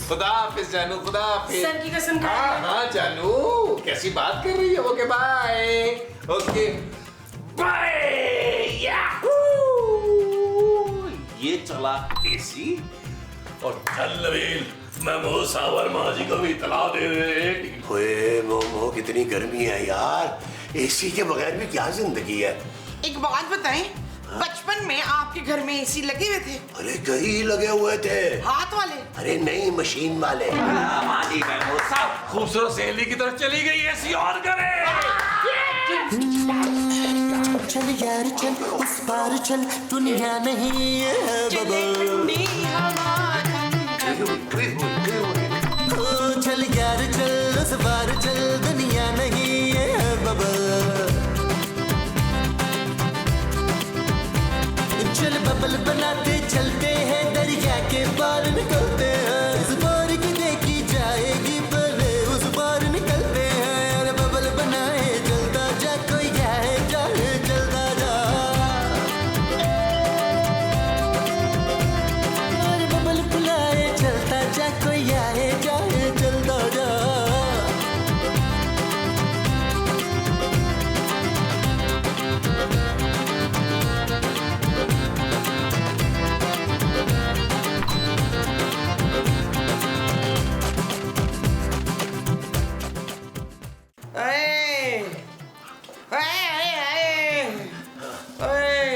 [SPEAKER 3] खुदा हाफिज जानू, खुदा हाफिज।
[SPEAKER 4] सर की कसम खा।
[SPEAKER 3] हाँ जानू, कैसी बात कर रही है। Okay bye. Okay bye. Yahoo, ये चला एसी और चल नबील, मैं सावर माँ जी को भी इतला दे रहे।
[SPEAKER 10] ओए मोमो, कितनी गर्मी है यार। एसी के बगैर भी क्या जिंदगी है।
[SPEAKER 1] एक बात बताएं, बचपन में आपके घर में एसी लगे हुए थे?
[SPEAKER 10] अरे कहीं लगे हुए थे।
[SPEAKER 1] हाथ वाले?
[SPEAKER 10] अरे नहीं, मशीन वाले।
[SPEAKER 3] माँ जी खूबसूरत सहेली की तरफ चली गई, एसी ऑन करे।
[SPEAKER 2] चल यार चल, उस पार चल, दुनिया नहीं है बबल। ओ चल यार चल, उस पार चल, दुनिया नहीं है बबल। चल बबल बनाते चलते हैं, दरिया के पार निकलते हैं। इस बार की देखी जाएगी भले, उस पार निकलते हैं। अरे बबल बनाए चलता जा, कोई जाए जाए चलता जा। अरे बबल बुलाए चलता जा, कोई आए जाए चलता जा।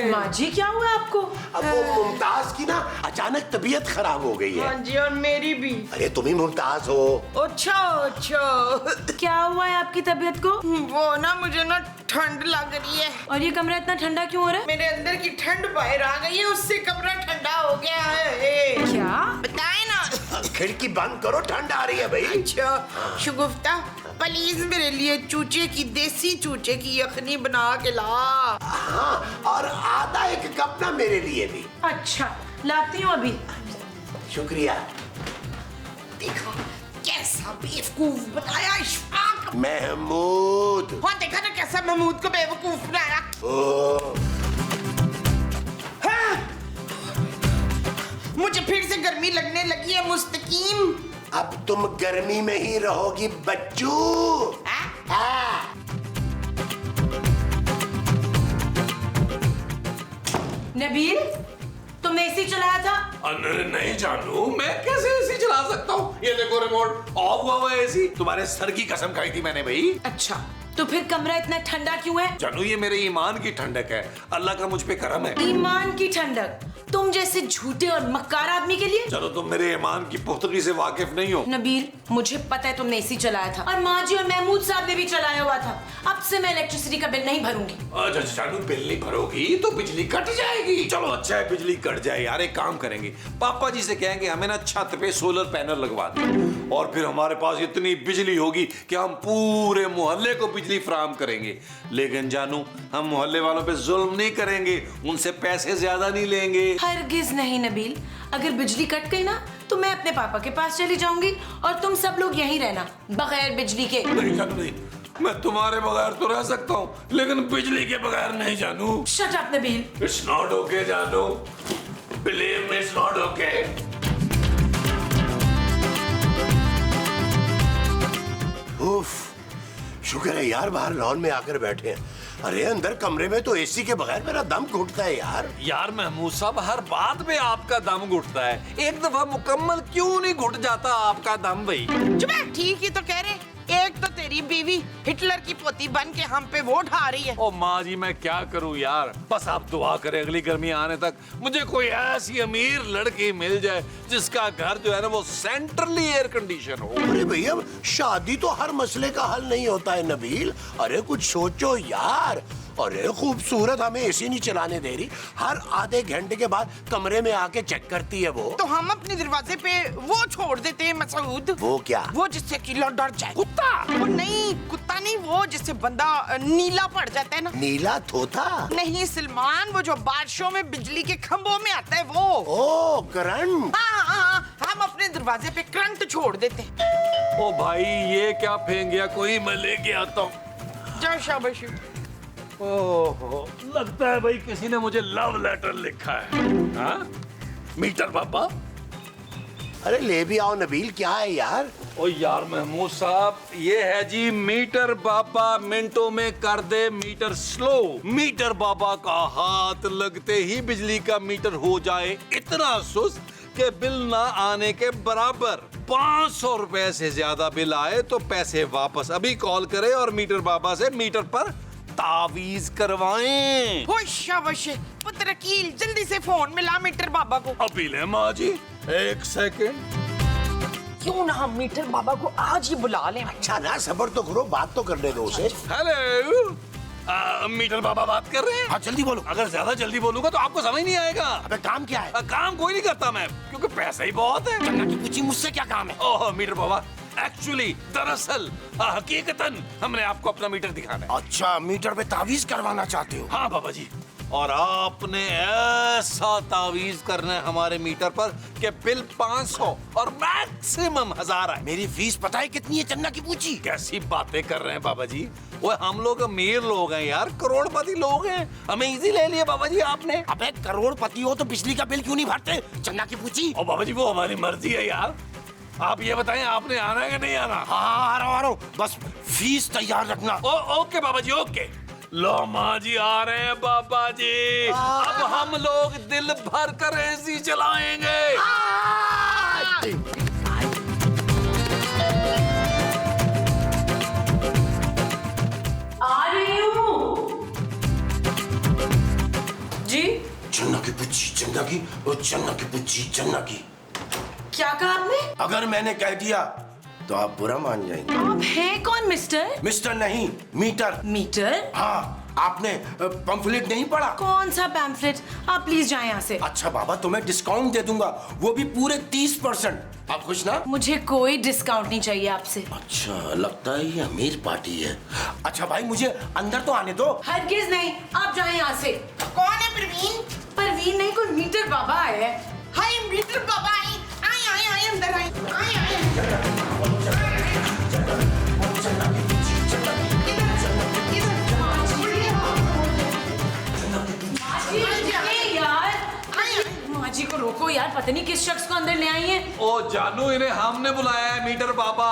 [SPEAKER 4] माँ जी, क्या हुआ आपको?
[SPEAKER 10] अब वो मुमताज की ना अचानक तबीयत खराब हो गई है।
[SPEAKER 1] हाँ जी, और मेरी भी।
[SPEAKER 10] अरे तुम ही मुमताज हो।
[SPEAKER 1] अच्छा।
[SPEAKER 4] क्या हुआ है आपकी तबीयत को?
[SPEAKER 1] वो ना, मुझे ना ठंड लग रही है।
[SPEAKER 4] और ये कमरा इतना ठंडा क्यों हो रहा है?
[SPEAKER 1] मेरे अंदर की ठंड बाहर आ गई है, उससे कमरा ठंडा हो गया है।
[SPEAKER 4] क्या
[SPEAKER 1] बताए ना।
[SPEAKER 10] खिड़की बंद करो, ठंड आ रही है भाई।
[SPEAKER 1] अच्छा शुगुफ्ता, प्लीज मेरे लिए चूचे की, देसी चूचे की यखनी बना के ला।
[SPEAKER 10] हाँ, और आधा एक कप ना मेरे लिए भी।
[SPEAKER 4] अच्छा, लाती हूँ अभी।
[SPEAKER 10] शुक्रिया।
[SPEAKER 1] देखो कैसा बेवकूफ बनाया इशफाक।
[SPEAKER 10] महमूद।
[SPEAKER 1] हाँ, देखा ना कैसा महमूद को बेवकूफ बनाया।
[SPEAKER 10] ओ,
[SPEAKER 1] हाँ? मुझे फिर से गर्मी लगने लगी है मुस्तकीम।
[SPEAKER 10] अब तुम गर्मी में ही रहोगी बच्चू।
[SPEAKER 4] नबील, तुमने एसी चलाया था?
[SPEAKER 3] अरे नहीं जानू, मैं कैसे एसी चला सकता हूँ। ये देखो रिमोट ऑफ हुआ है एसी। तुम्हारे सर की कसम खाई थी मैंने भाई।
[SPEAKER 4] अच्छा, तो फिर कमरा इतना ठंडा क्यों है?
[SPEAKER 3] जानू, ये मेरे ईमान की ठंडक है। अल्लाह का मुझ पे करम है।
[SPEAKER 4] ईमान की ठंडक तुम जैसे झूठे और मक्कार आदमी के लिए?
[SPEAKER 3] चलो, तुम मेरे ईमान की पुख्तगी से वाकिफ नहीं हो।
[SPEAKER 4] नबील, मुझे पता है तुमने एसी चलाया था और माँ जी और महमूद साहब ने भी चलाया हुआ था। अब से मैं इलेक्ट्रिसिटी का बिल नहीं भरूंगी।
[SPEAKER 3] अच्छा जानू, बिल नहीं भरोगी तो बिजली कट जाएगी। चलो अच्छा है, बिजली कट जाए यार। एक काम करेंगे, पापा जी से कहेंगे हमें ना छत पे सोलर पैनल लगवा दें, और फिर हमारे पास इतनी बिजली होगी कि हम पूरे मोहल्ले को बिजली फराहम करेंगे। लेकिन जानू, हम मोहल्ले वालों पे जुल्म नहीं करेंगे, उनसे पैसे ज्यादा नहीं लेंगे।
[SPEAKER 4] हरगिज नहीं नबील, अगर बिजली कट गई ना तो मैं अपने पापा के पास चली जाऊंगी और तुम सब लोग यहीं रहना बगैर बिजली के।
[SPEAKER 3] नहीं जानू नहीं, मैं तुम्हारे बगैर तो रह सकता हूँ, लेकिन बिजली के बगैर नहीं जानू।
[SPEAKER 4] Shut up Nabeel.
[SPEAKER 3] It's not okay जानू, believe me it's not okay.
[SPEAKER 10] उफ, शुक्र है यार बाहर लॉन में आकर बैठे हैं। अरे अंदर कमरे में तो एसी के बगैर मेरा दम घुटता है यार।
[SPEAKER 3] यार महमूद साहब, हर बात में आपका दम घुटता है, एक दफा मुकम्मल क्यों नहीं घुट जाता आपका दम भाई?
[SPEAKER 1] चुप है, ठीक ही तो कह रहे। एक तो तेरी बीवी हिटलर की पोती बन के हम पे वोट आ रही है।
[SPEAKER 3] ओ माँ जी, मैं क्या करूँ यार, बस आप दुआ करें अगली गर्मी आने तक मुझे कोई ऐसी अमीर लड़की मिल जाए जिसका घर जो है ना वो सेंट्रली एयर कंडीशन हो।
[SPEAKER 10] अरे भैया, शादी तो हर मसले का हल नहीं होता है नबील। अरे कुछ सोचो यार। अरे खूबसूरत हमें एसी नहीं चलाने दे रही, हर आधे घंटे के बाद कमरे में आके चेक करती है वो।
[SPEAKER 1] तो हम अपने दरवाजे पे वो छोड़ देते हैं मसूद।
[SPEAKER 10] वो क्या?
[SPEAKER 1] वो जिससे किलो डर जाए। कुत्ता? वो नहीं, कुत्ता नहीं, वो जिससे बंदा नीला पड़ जाता है ना।
[SPEAKER 10] नीला तोता?
[SPEAKER 1] नहीं सलमान, वो जो बारिशों में बिजली के खंभों में आता है वो।
[SPEAKER 10] ओ करंट।
[SPEAKER 1] हाँ, हम अपने दरवाजे पे करंट छोड़ देते हैं।
[SPEAKER 3] ओ भाई, ये क्या फेंक गया, कोई मैं लेके आता हूँ।
[SPEAKER 1] जाओ, शाबाश।
[SPEAKER 3] ओहो, लगता है भाई किसी ने मुझे लव लेटर लिखा है। हाँ? मीटर बाबा।
[SPEAKER 10] अरे ले भी आओ नबील, क्या है यार?
[SPEAKER 3] ओ यार महमूद साहब, ये है जी मीटर बाबा, मिनटों में कर दे मीटर स्लो। मीटर बाबा का हाथ लगते ही बिजली का मीटर हो जाए इतना सुस्त कि बिल ना आने के बराबर। 500 रुपए से ज्यादा बिल आए तो पैसे वापस। अभी कॉल करें और मीटर बाबा से मीटर पर तावीज करवाएं।
[SPEAKER 1] हो शाबाश, पुत्र वकील जल्दी से फोन मिला मीटर बाबा को।
[SPEAKER 3] अभी ले माँ जी, एक सेकेंड।
[SPEAKER 1] क्यों ना हम मीटर बाबा को आज ही बुला लें।
[SPEAKER 10] अच्छा ना, सब्र तो करो, बात तो करने दो उसे।
[SPEAKER 3] हेलो, मीटर बाबा बात कर रहे हैं?
[SPEAKER 10] हाँ जल्दी बोलो।
[SPEAKER 3] अगर ज्यादा जल्दी बोलूंगा तो आपको समझ नहीं आएगा।
[SPEAKER 10] अबे काम क्या है?
[SPEAKER 3] काम कोई नहीं करता मैं, क्योंकि पैसा ही बहुत है।
[SPEAKER 10] चन्ना की पूछी मुझसे क्या काम है?
[SPEAKER 3] ओह मीटर बाबा, एक्चुअली दरअसल हकीकतन हमने आपको अपना मीटर दिखाना है।
[SPEAKER 10] अच्छा, मीटर पे तावीज करवाना चाहते हो?
[SPEAKER 3] हाँ बाबा जी, और आपने ऐसा तावीज करना है हमारे मीटर पर कि बिल 500 और मैक्सिमम 1000 आए।
[SPEAKER 10] मेरी फीस पता है कितनी है चन्ना की पूछी?
[SPEAKER 3] कैसी बातें कर रहे हैं बाबा जी, वो हम लोग अमीर लोग हैं यार, करोड़पति लोग हैं, हमें इजी ले लिया बाबा जी आपने।
[SPEAKER 10] अबे करोड़पति हो तो बिजली का बिल क्यों नहीं भरते? चन्ना की पूछी।
[SPEAKER 3] ओ बाबा जी, वो हमारी मर्जी है यार। आप ये बताएं, आपने आना है कि नहीं आना?
[SPEAKER 10] हाँ आ रहा हूँ, बस फीस तैयार रखना।
[SPEAKER 3] ओके बाबा जी, ओके। लो माँ जी आ रहे हैं बाबा जी, अब हम लोग दिल भर कर एसी चलाएंगे।
[SPEAKER 4] आ रही हूँ जी।
[SPEAKER 10] चन्ना की पूछी, चन्ना की, वो चन्ना की पूछी, चन्ना की।
[SPEAKER 4] क्या कहा आपने?
[SPEAKER 10] अगर मैंने कह दिया तो आप बुरा मान जाएंगे।
[SPEAKER 4] आप हैं कौन मिस्टर?
[SPEAKER 10] मिस्टर नहीं, मीटर।
[SPEAKER 4] मीटर?
[SPEAKER 10] हाँ, आपने पंफलेट नहीं पढ़ा?
[SPEAKER 4] कौन सा पैम्फलेट? आप प्लीज जाएं यहाँ से।
[SPEAKER 10] अच्छा बाबा, तो मैं डिस्काउंट दे दूंगा, वो भी पूरे 30%। आप खुश ना?
[SPEAKER 4] मुझे कोई डिस्काउंट नहीं चाहिए आपसे।
[SPEAKER 10] अच्छा, लगता है ये अमीर पार्टी है। अच्छा भाई, मुझे अंदर तो आने दो।
[SPEAKER 4] हरगिज नहीं, आप जाएं यहाँ से।
[SPEAKER 1] कौन है प्रवीण?
[SPEAKER 4] परवीन नहीं, कोई मीटर बाबा आया है।
[SPEAKER 1] हाय मीटर बाबा, आए अंदर आए।
[SPEAKER 4] माँ जी को रोको यार, पता नहीं किस शख्स को अंदर ले आई है।
[SPEAKER 3] ओ जानू, इन्हें हमने बुलाया है मीटर बाबा।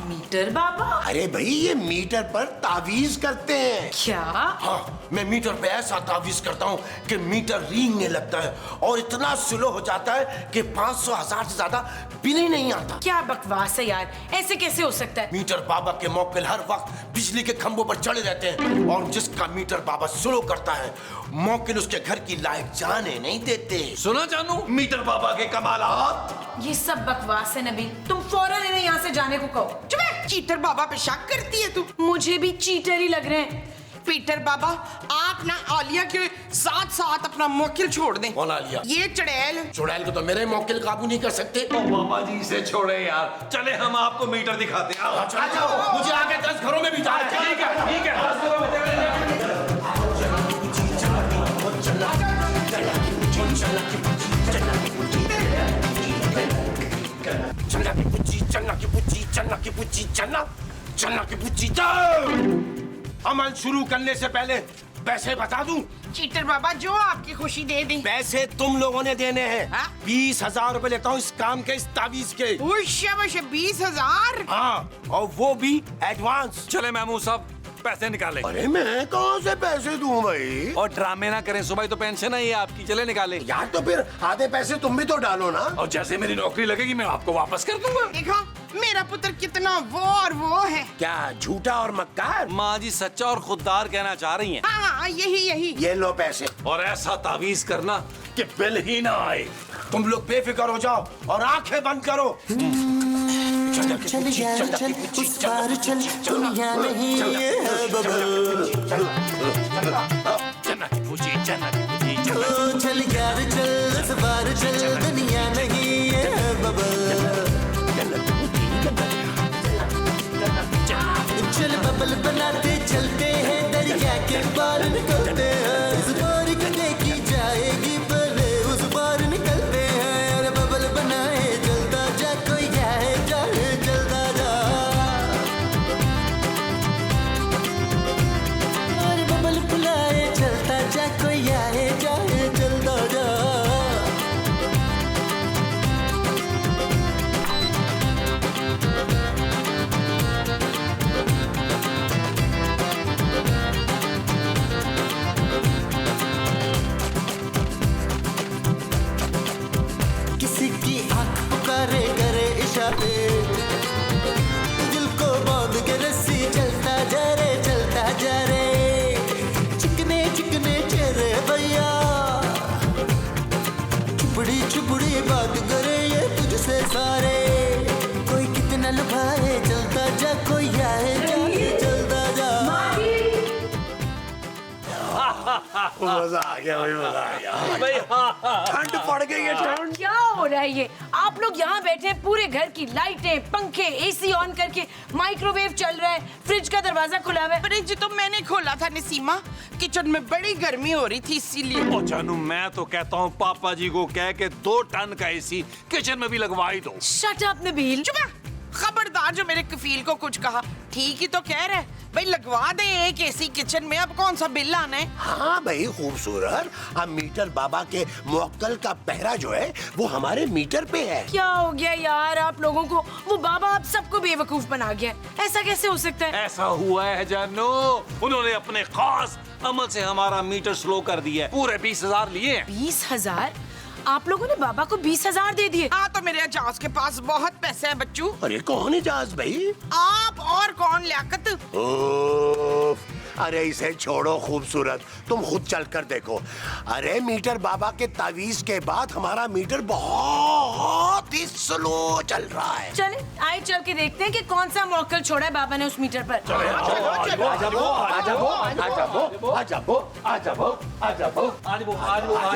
[SPEAKER 4] मीटर बाबा?
[SPEAKER 10] अरे भाई, ये मीटर पर तावीज करते हैं।
[SPEAKER 4] क्या?
[SPEAKER 10] हाँ, मैं मीटर पे ऐसा तावीज करता हूँ कि मीटर रींगने लगता है और इतना स्लो हो जाता है कि 500-1000 से ज्यादा बिल ही नहीं आता।
[SPEAKER 4] क्या बकवास है यार, ऐसे कैसे हो सकता है?
[SPEAKER 10] मीटर बाबा के मौकिल हर वक्त बिजली के खंभों पर चढ़े रहते हैं और जिसका मीटर बाबा स्लो करता है, मौकिल उसके घर की लाइट जाने नहीं देते।
[SPEAKER 3] सुना जानू मीटर बाबा के कमालात?
[SPEAKER 4] ये सब बकवास है नबील, तुम फौरन इन्हें यहाँ से जाने को कहो।
[SPEAKER 1] चुप है, चीटर बाबा पे शक करती है तू?
[SPEAKER 4] मुझे भी चीटर ही लग रहे हैं।
[SPEAKER 1] पीटर बाबा, आप ना आलिया के साथ साथ अपना मौकिल छोड़ दें।
[SPEAKER 10] कौन आलिया?
[SPEAKER 1] ये चुड़ैल।
[SPEAKER 10] चुड़ैल को तो मेरे मौकिल काबू नहीं कर सकते।
[SPEAKER 3] ओ बाबा जी, से छोड़े यार, चले हम आपको मीटर दिखाते हैं। आओ।
[SPEAKER 10] अच्छा, मुझे आगे 10 घरों में भी जाना है।
[SPEAKER 3] ठीक है, ठीक है, 10 घरों में
[SPEAKER 10] चन्ना की पूछी, चन्ना की पूछी, चन्ना की पूछी, चन्ना चन्ना की पुच्ची चल। अमल शुरू करने से पहले पैसे बता दूं?
[SPEAKER 1] चीटर बाबा जो आपकी खुशी दे दी।
[SPEAKER 10] पैसे तुम लोगों ने देने हैं।
[SPEAKER 1] हाँ?
[SPEAKER 10] 20,000 रुपए लेता हूँ इस काम के, इस तावीज के।
[SPEAKER 1] 20,000।
[SPEAKER 10] हाँ, और वो भी एडवांस।
[SPEAKER 3] चले महमूद साहब, पैसे निकाले।
[SPEAKER 10] अरे मैं कहाँ से पैसे दूं भाई?
[SPEAKER 3] और ड्रामे ना करें, सुबह तो पेंशन है ये आपकी, चले निकाले।
[SPEAKER 10] यार तो फिर आधे पैसे तुम भी तो डालो ना।
[SPEAKER 3] और जैसे मेरी नौकरी लगेगी मैं आपको वापस कर दूंगा।
[SPEAKER 1] देखो मेरा पुत्र कितना वो और वो है।
[SPEAKER 10] क्या झूठा और मक्कार?
[SPEAKER 3] माँ जी सच्चा और खुददार कहना चाह रही हैं।
[SPEAKER 1] हाँ यही।
[SPEAKER 10] ये लो पैसे।
[SPEAKER 3] और ऐसा तावीज करना कि बिल ही ना आए।
[SPEAKER 10] तुम लोग बेफिक्र हो जाओ और आंखें बंद करो।
[SPEAKER 2] चल यार चल उस पार चल, दुनिया नहीं ये है बबल।
[SPEAKER 3] चन्ना की पूछी, चन्ना की पूछी,
[SPEAKER 2] ओ चल यार चल उस पार चल, दुनिया नहीं ये है बबल। चल बबल बनाते चलते हैं, दरिया के पार निकलते हैं। इस बार की देखी जाएगी पहले उस पार निकलते हैं। अरे बबल बनाए चलता जा, कोई जाए जाए चलता जा। अरे बबल बुलाए चलता जा, कोई आए जाए चलता जा। किसी की आंख पुकारे करे इशारे, दिल को बांध के रस्सी चलता जा रे, चलता जा रे। चिकने चिकने चेहरे भैया, चुपड़ी चुपड़ी बात करे ये तुझसे सारे। कोई कितना लुभाए चलता जा, कोई आए जाए चलता जा।
[SPEAKER 10] मजा आ गया भाई, मजा आ गया। ठंड पड़ गई है, ठंड।
[SPEAKER 4] क्या हो रहा है ये? आप लोग यहाँ बैठे हैं, पूरे घर की लाइटें, पंखे, एसी ऑन करके, माइक्रोवेव चल रहा है, फ्रिज का दरवाजा खुला हुआ है।
[SPEAKER 1] फ्रिज तो मैंने खोला था नसीमा, किचन में बड़ी गर्मी हो रही थी इसीलिए।
[SPEAKER 3] ओ जानू, मैं तो कहता हूँ पापा जी को कह के 2 टन का एसी किचन में भी लगवा ही दो।
[SPEAKER 4] Shut up Nabeel.
[SPEAKER 1] चुप है। खबरदार जो मेरे कफील को कुछ कहा। ठीक ही तो कह रहे भाई, लगवा दे एक एसी किचन में, अब कौन सा बिल आना है।
[SPEAKER 10] हाँ भाई खूबसूरत, अब मीटर बाबा के मुअक्कल का पहरा जो है वो हमारे मीटर पे है।
[SPEAKER 4] क्या हो गया यार आप लोगों को? वो बाबा आप सबको बेवकूफ बना गया। ऐसा कैसे हो सकता है?
[SPEAKER 3] ऐसा हुआ है जानू, उन्होंने अपने खास अमल से हमारा मीटर स्लो कर दिया है। पूरे 20,000 लिए।
[SPEAKER 4] 20,000? आप लोगों ने बाबा को 20,000 दे दिए?
[SPEAKER 1] हाँ तो मेरे एजाज के पास बहुत पैसे हैं बच्चू।
[SPEAKER 10] अरे कौन इजाज भाई?
[SPEAKER 1] आप और कौन लियाकत।
[SPEAKER 10] अरे इसे छोड़ो खूबसूरत, तुम खुद चल कर देखो। अरे मीटर बाबा के तावीज के बाद हमारा मीटर बहुत ही स्लो चल रहा है।
[SPEAKER 4] चले आए चल के देखते हैं कि कौन सा मौकल छोड़ा है बाबा ने उस मीटर पर।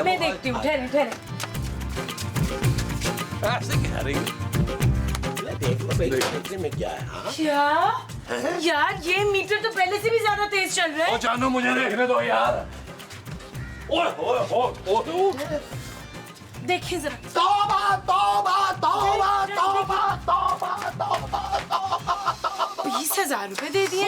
[SPEAKER 4] मैं देखती हूँ, ठहरे ठहरे।
[SPEAKER 3] ऐसे कह रही है।
[SPEAKER 10] देखने में क्या है? हाँ?
[SPEAKER 4] क्या यार, ये मीटर तो पहले से भी ज्यादा तेज चल रहा है।
[SPEAKER 3] ओ जानू, मुझे देखने दो यार। ओए ओए ओए ओए,
[SPEAKER 4] देखिए जरा।
[SPEAKER 10] तौबा तौबा तौबा तौबा तौबा तौबा।
[SPEAKER 4] 20,000 रुपए दे दिए।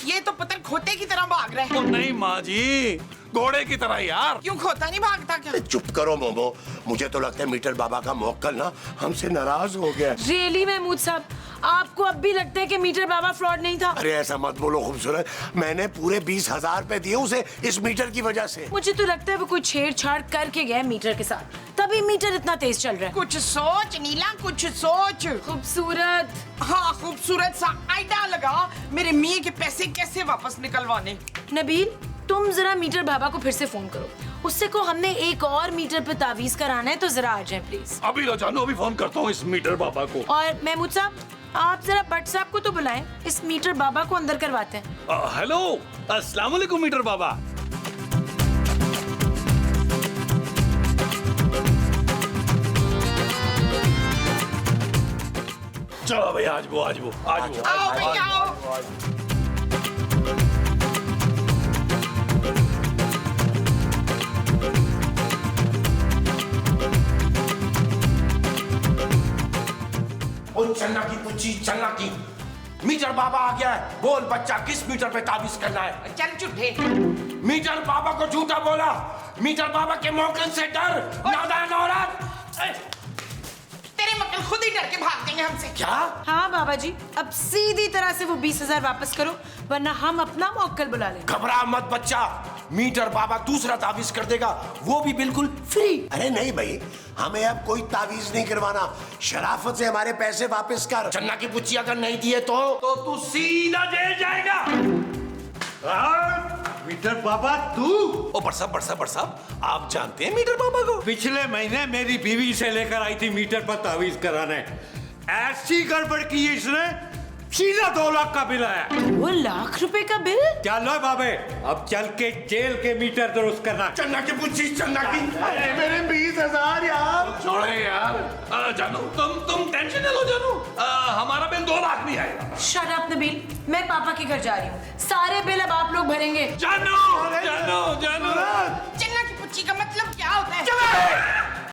[SPEAKER 1] ये तो पत्थर खोते की तरह भाग रहा है।
[SPEAKER 3] ओ नहीं माँ जी, घोड़े की तरह यार।
[SPEAKER 1] क्यों खोता नहीं भागता क्या?
[SPEAKER 10] चुप करो मोमो, मुझे तो लगता है मीटर बाबा का मुअक्कल ना हमसे नाराज हो गया।
[SPEAKER 4] रियली महमूद साहब, आपको अब भी लगता है कि मीटर बाबा फ्रॉड नहीं था?
[SPEAKER 10] अरे ऐसा मत बोलो खूबसूरत, मैंने पूरे 20,000 रुपए दिए उसे इस मीटर की वजह से।
[SPEAKER 4] मुझे तो लगता है वो कोई छेड़छाड़ करके गया मीटर के साथ, तभी मीटर इतना तेज चल रहा है।
[SPEAKER 1] कुछ सोच नीला, कुछ सोच।
[SPEAKER 4] खूबसूरत।
[SPEAKER 1] हाँ खूबसूरत सा आइडिया लगा मेरे मियाँ के पैसे कैसे वापस निकलवाने।
[SPEAKER 4] नबील, तुम जरा मीटर बाबा को फिर से फोन करो, उससे को हमने एक और मीटर पे तावीज कराना है, तो जरा आ जाए प्लीज।
[SPEAKER 3] अभी लो जानू, अभी फोन करता हूँ इस मीटर बाबा को।
[SPEAKER 4] और महमूद साहब, आप जरा भट्ट साहब को तो बुलाएं, इस मीटर बाबा को अंदर करवाते हैं।
[SPEAKER 3] हेलो, अस्सलाम वालेकुम मीटर बाबा। चलो भाई, आज वो
[SPEAKER 1] आओ भैया आओ।
[SPEAKER 10] और चन्ना की पुच्ची, चन्ना की मीटर बाबा आ गया है। बोल बच्चा, किस मीटर पे ताबीज करना है?
[SPEAKER 1] चल झूठे।
[SPEAKER 10] मीटर बाबा को झूठा बोला। मीटर बाबा के मौके से डर, नादान औरत।
[SPEAKER 1] तेरे मक्खन खुद ही डर के भाग देंगे हमसे।
[SPEAKER 10] क्या?
[SPEAKER 4] हाँ बाबा जी, अब सीधी तरह से वो 20,000 वापस करो, वरना हम अपना मौक्कल बुला लेंगे।
[SPEAKER 10] घबरा मत बच्चा, मीटर बाबा दूसरा ताबीज कर देगा, वो भी बिल्कुल फ्री। अरे नहीं भाई, हमें अब कोई ताबीज नहीं करवाना। शराफत से हमारे पैसे वापस कर। चन्ना की पुच्ची अगर नहीं दिए तो
[SPEAKER 3] तू सीधा जेल जाएगा।
[SPEAKER 11] मीटर बाबा तू?
[SPEAKER 3] ओ बड़ साहब, आप जानते हैं मीटर बाबा को?
[SPEAKER 11] पिछले महीने मेरी बीवी से लेकर आई थी मीटर पर तावीज कराने। ऐसी गड़बड़ की इसने, सीधा 2 लाख का बिल आया।
[SPEAKER 4] 2 लाख रुपए का बिल?
[SPEAKER 11] चलो बाबे, अब चल के जेल के मीटर दुरुस्त करना।
[SPEAKER 10] चन्ना की पुच्ची, चन्ना की। अरे मेरे 20,000 यार।
[SPEAKER 3] छोड़े यार। जानू, तुम टेंशन न लो जानू, हमारा बिल 2 लाख नहीं आएगा।
[SPEAKER 4] शट अप नबील, मैं पापा के घर जा रही हूँ, सारे बिल अब आप लोग भरेंगे।
[SPEAKER 3] जानू।
[SPEAKER 1] चन्ना की पुच्ची का मतलब क्या होता है?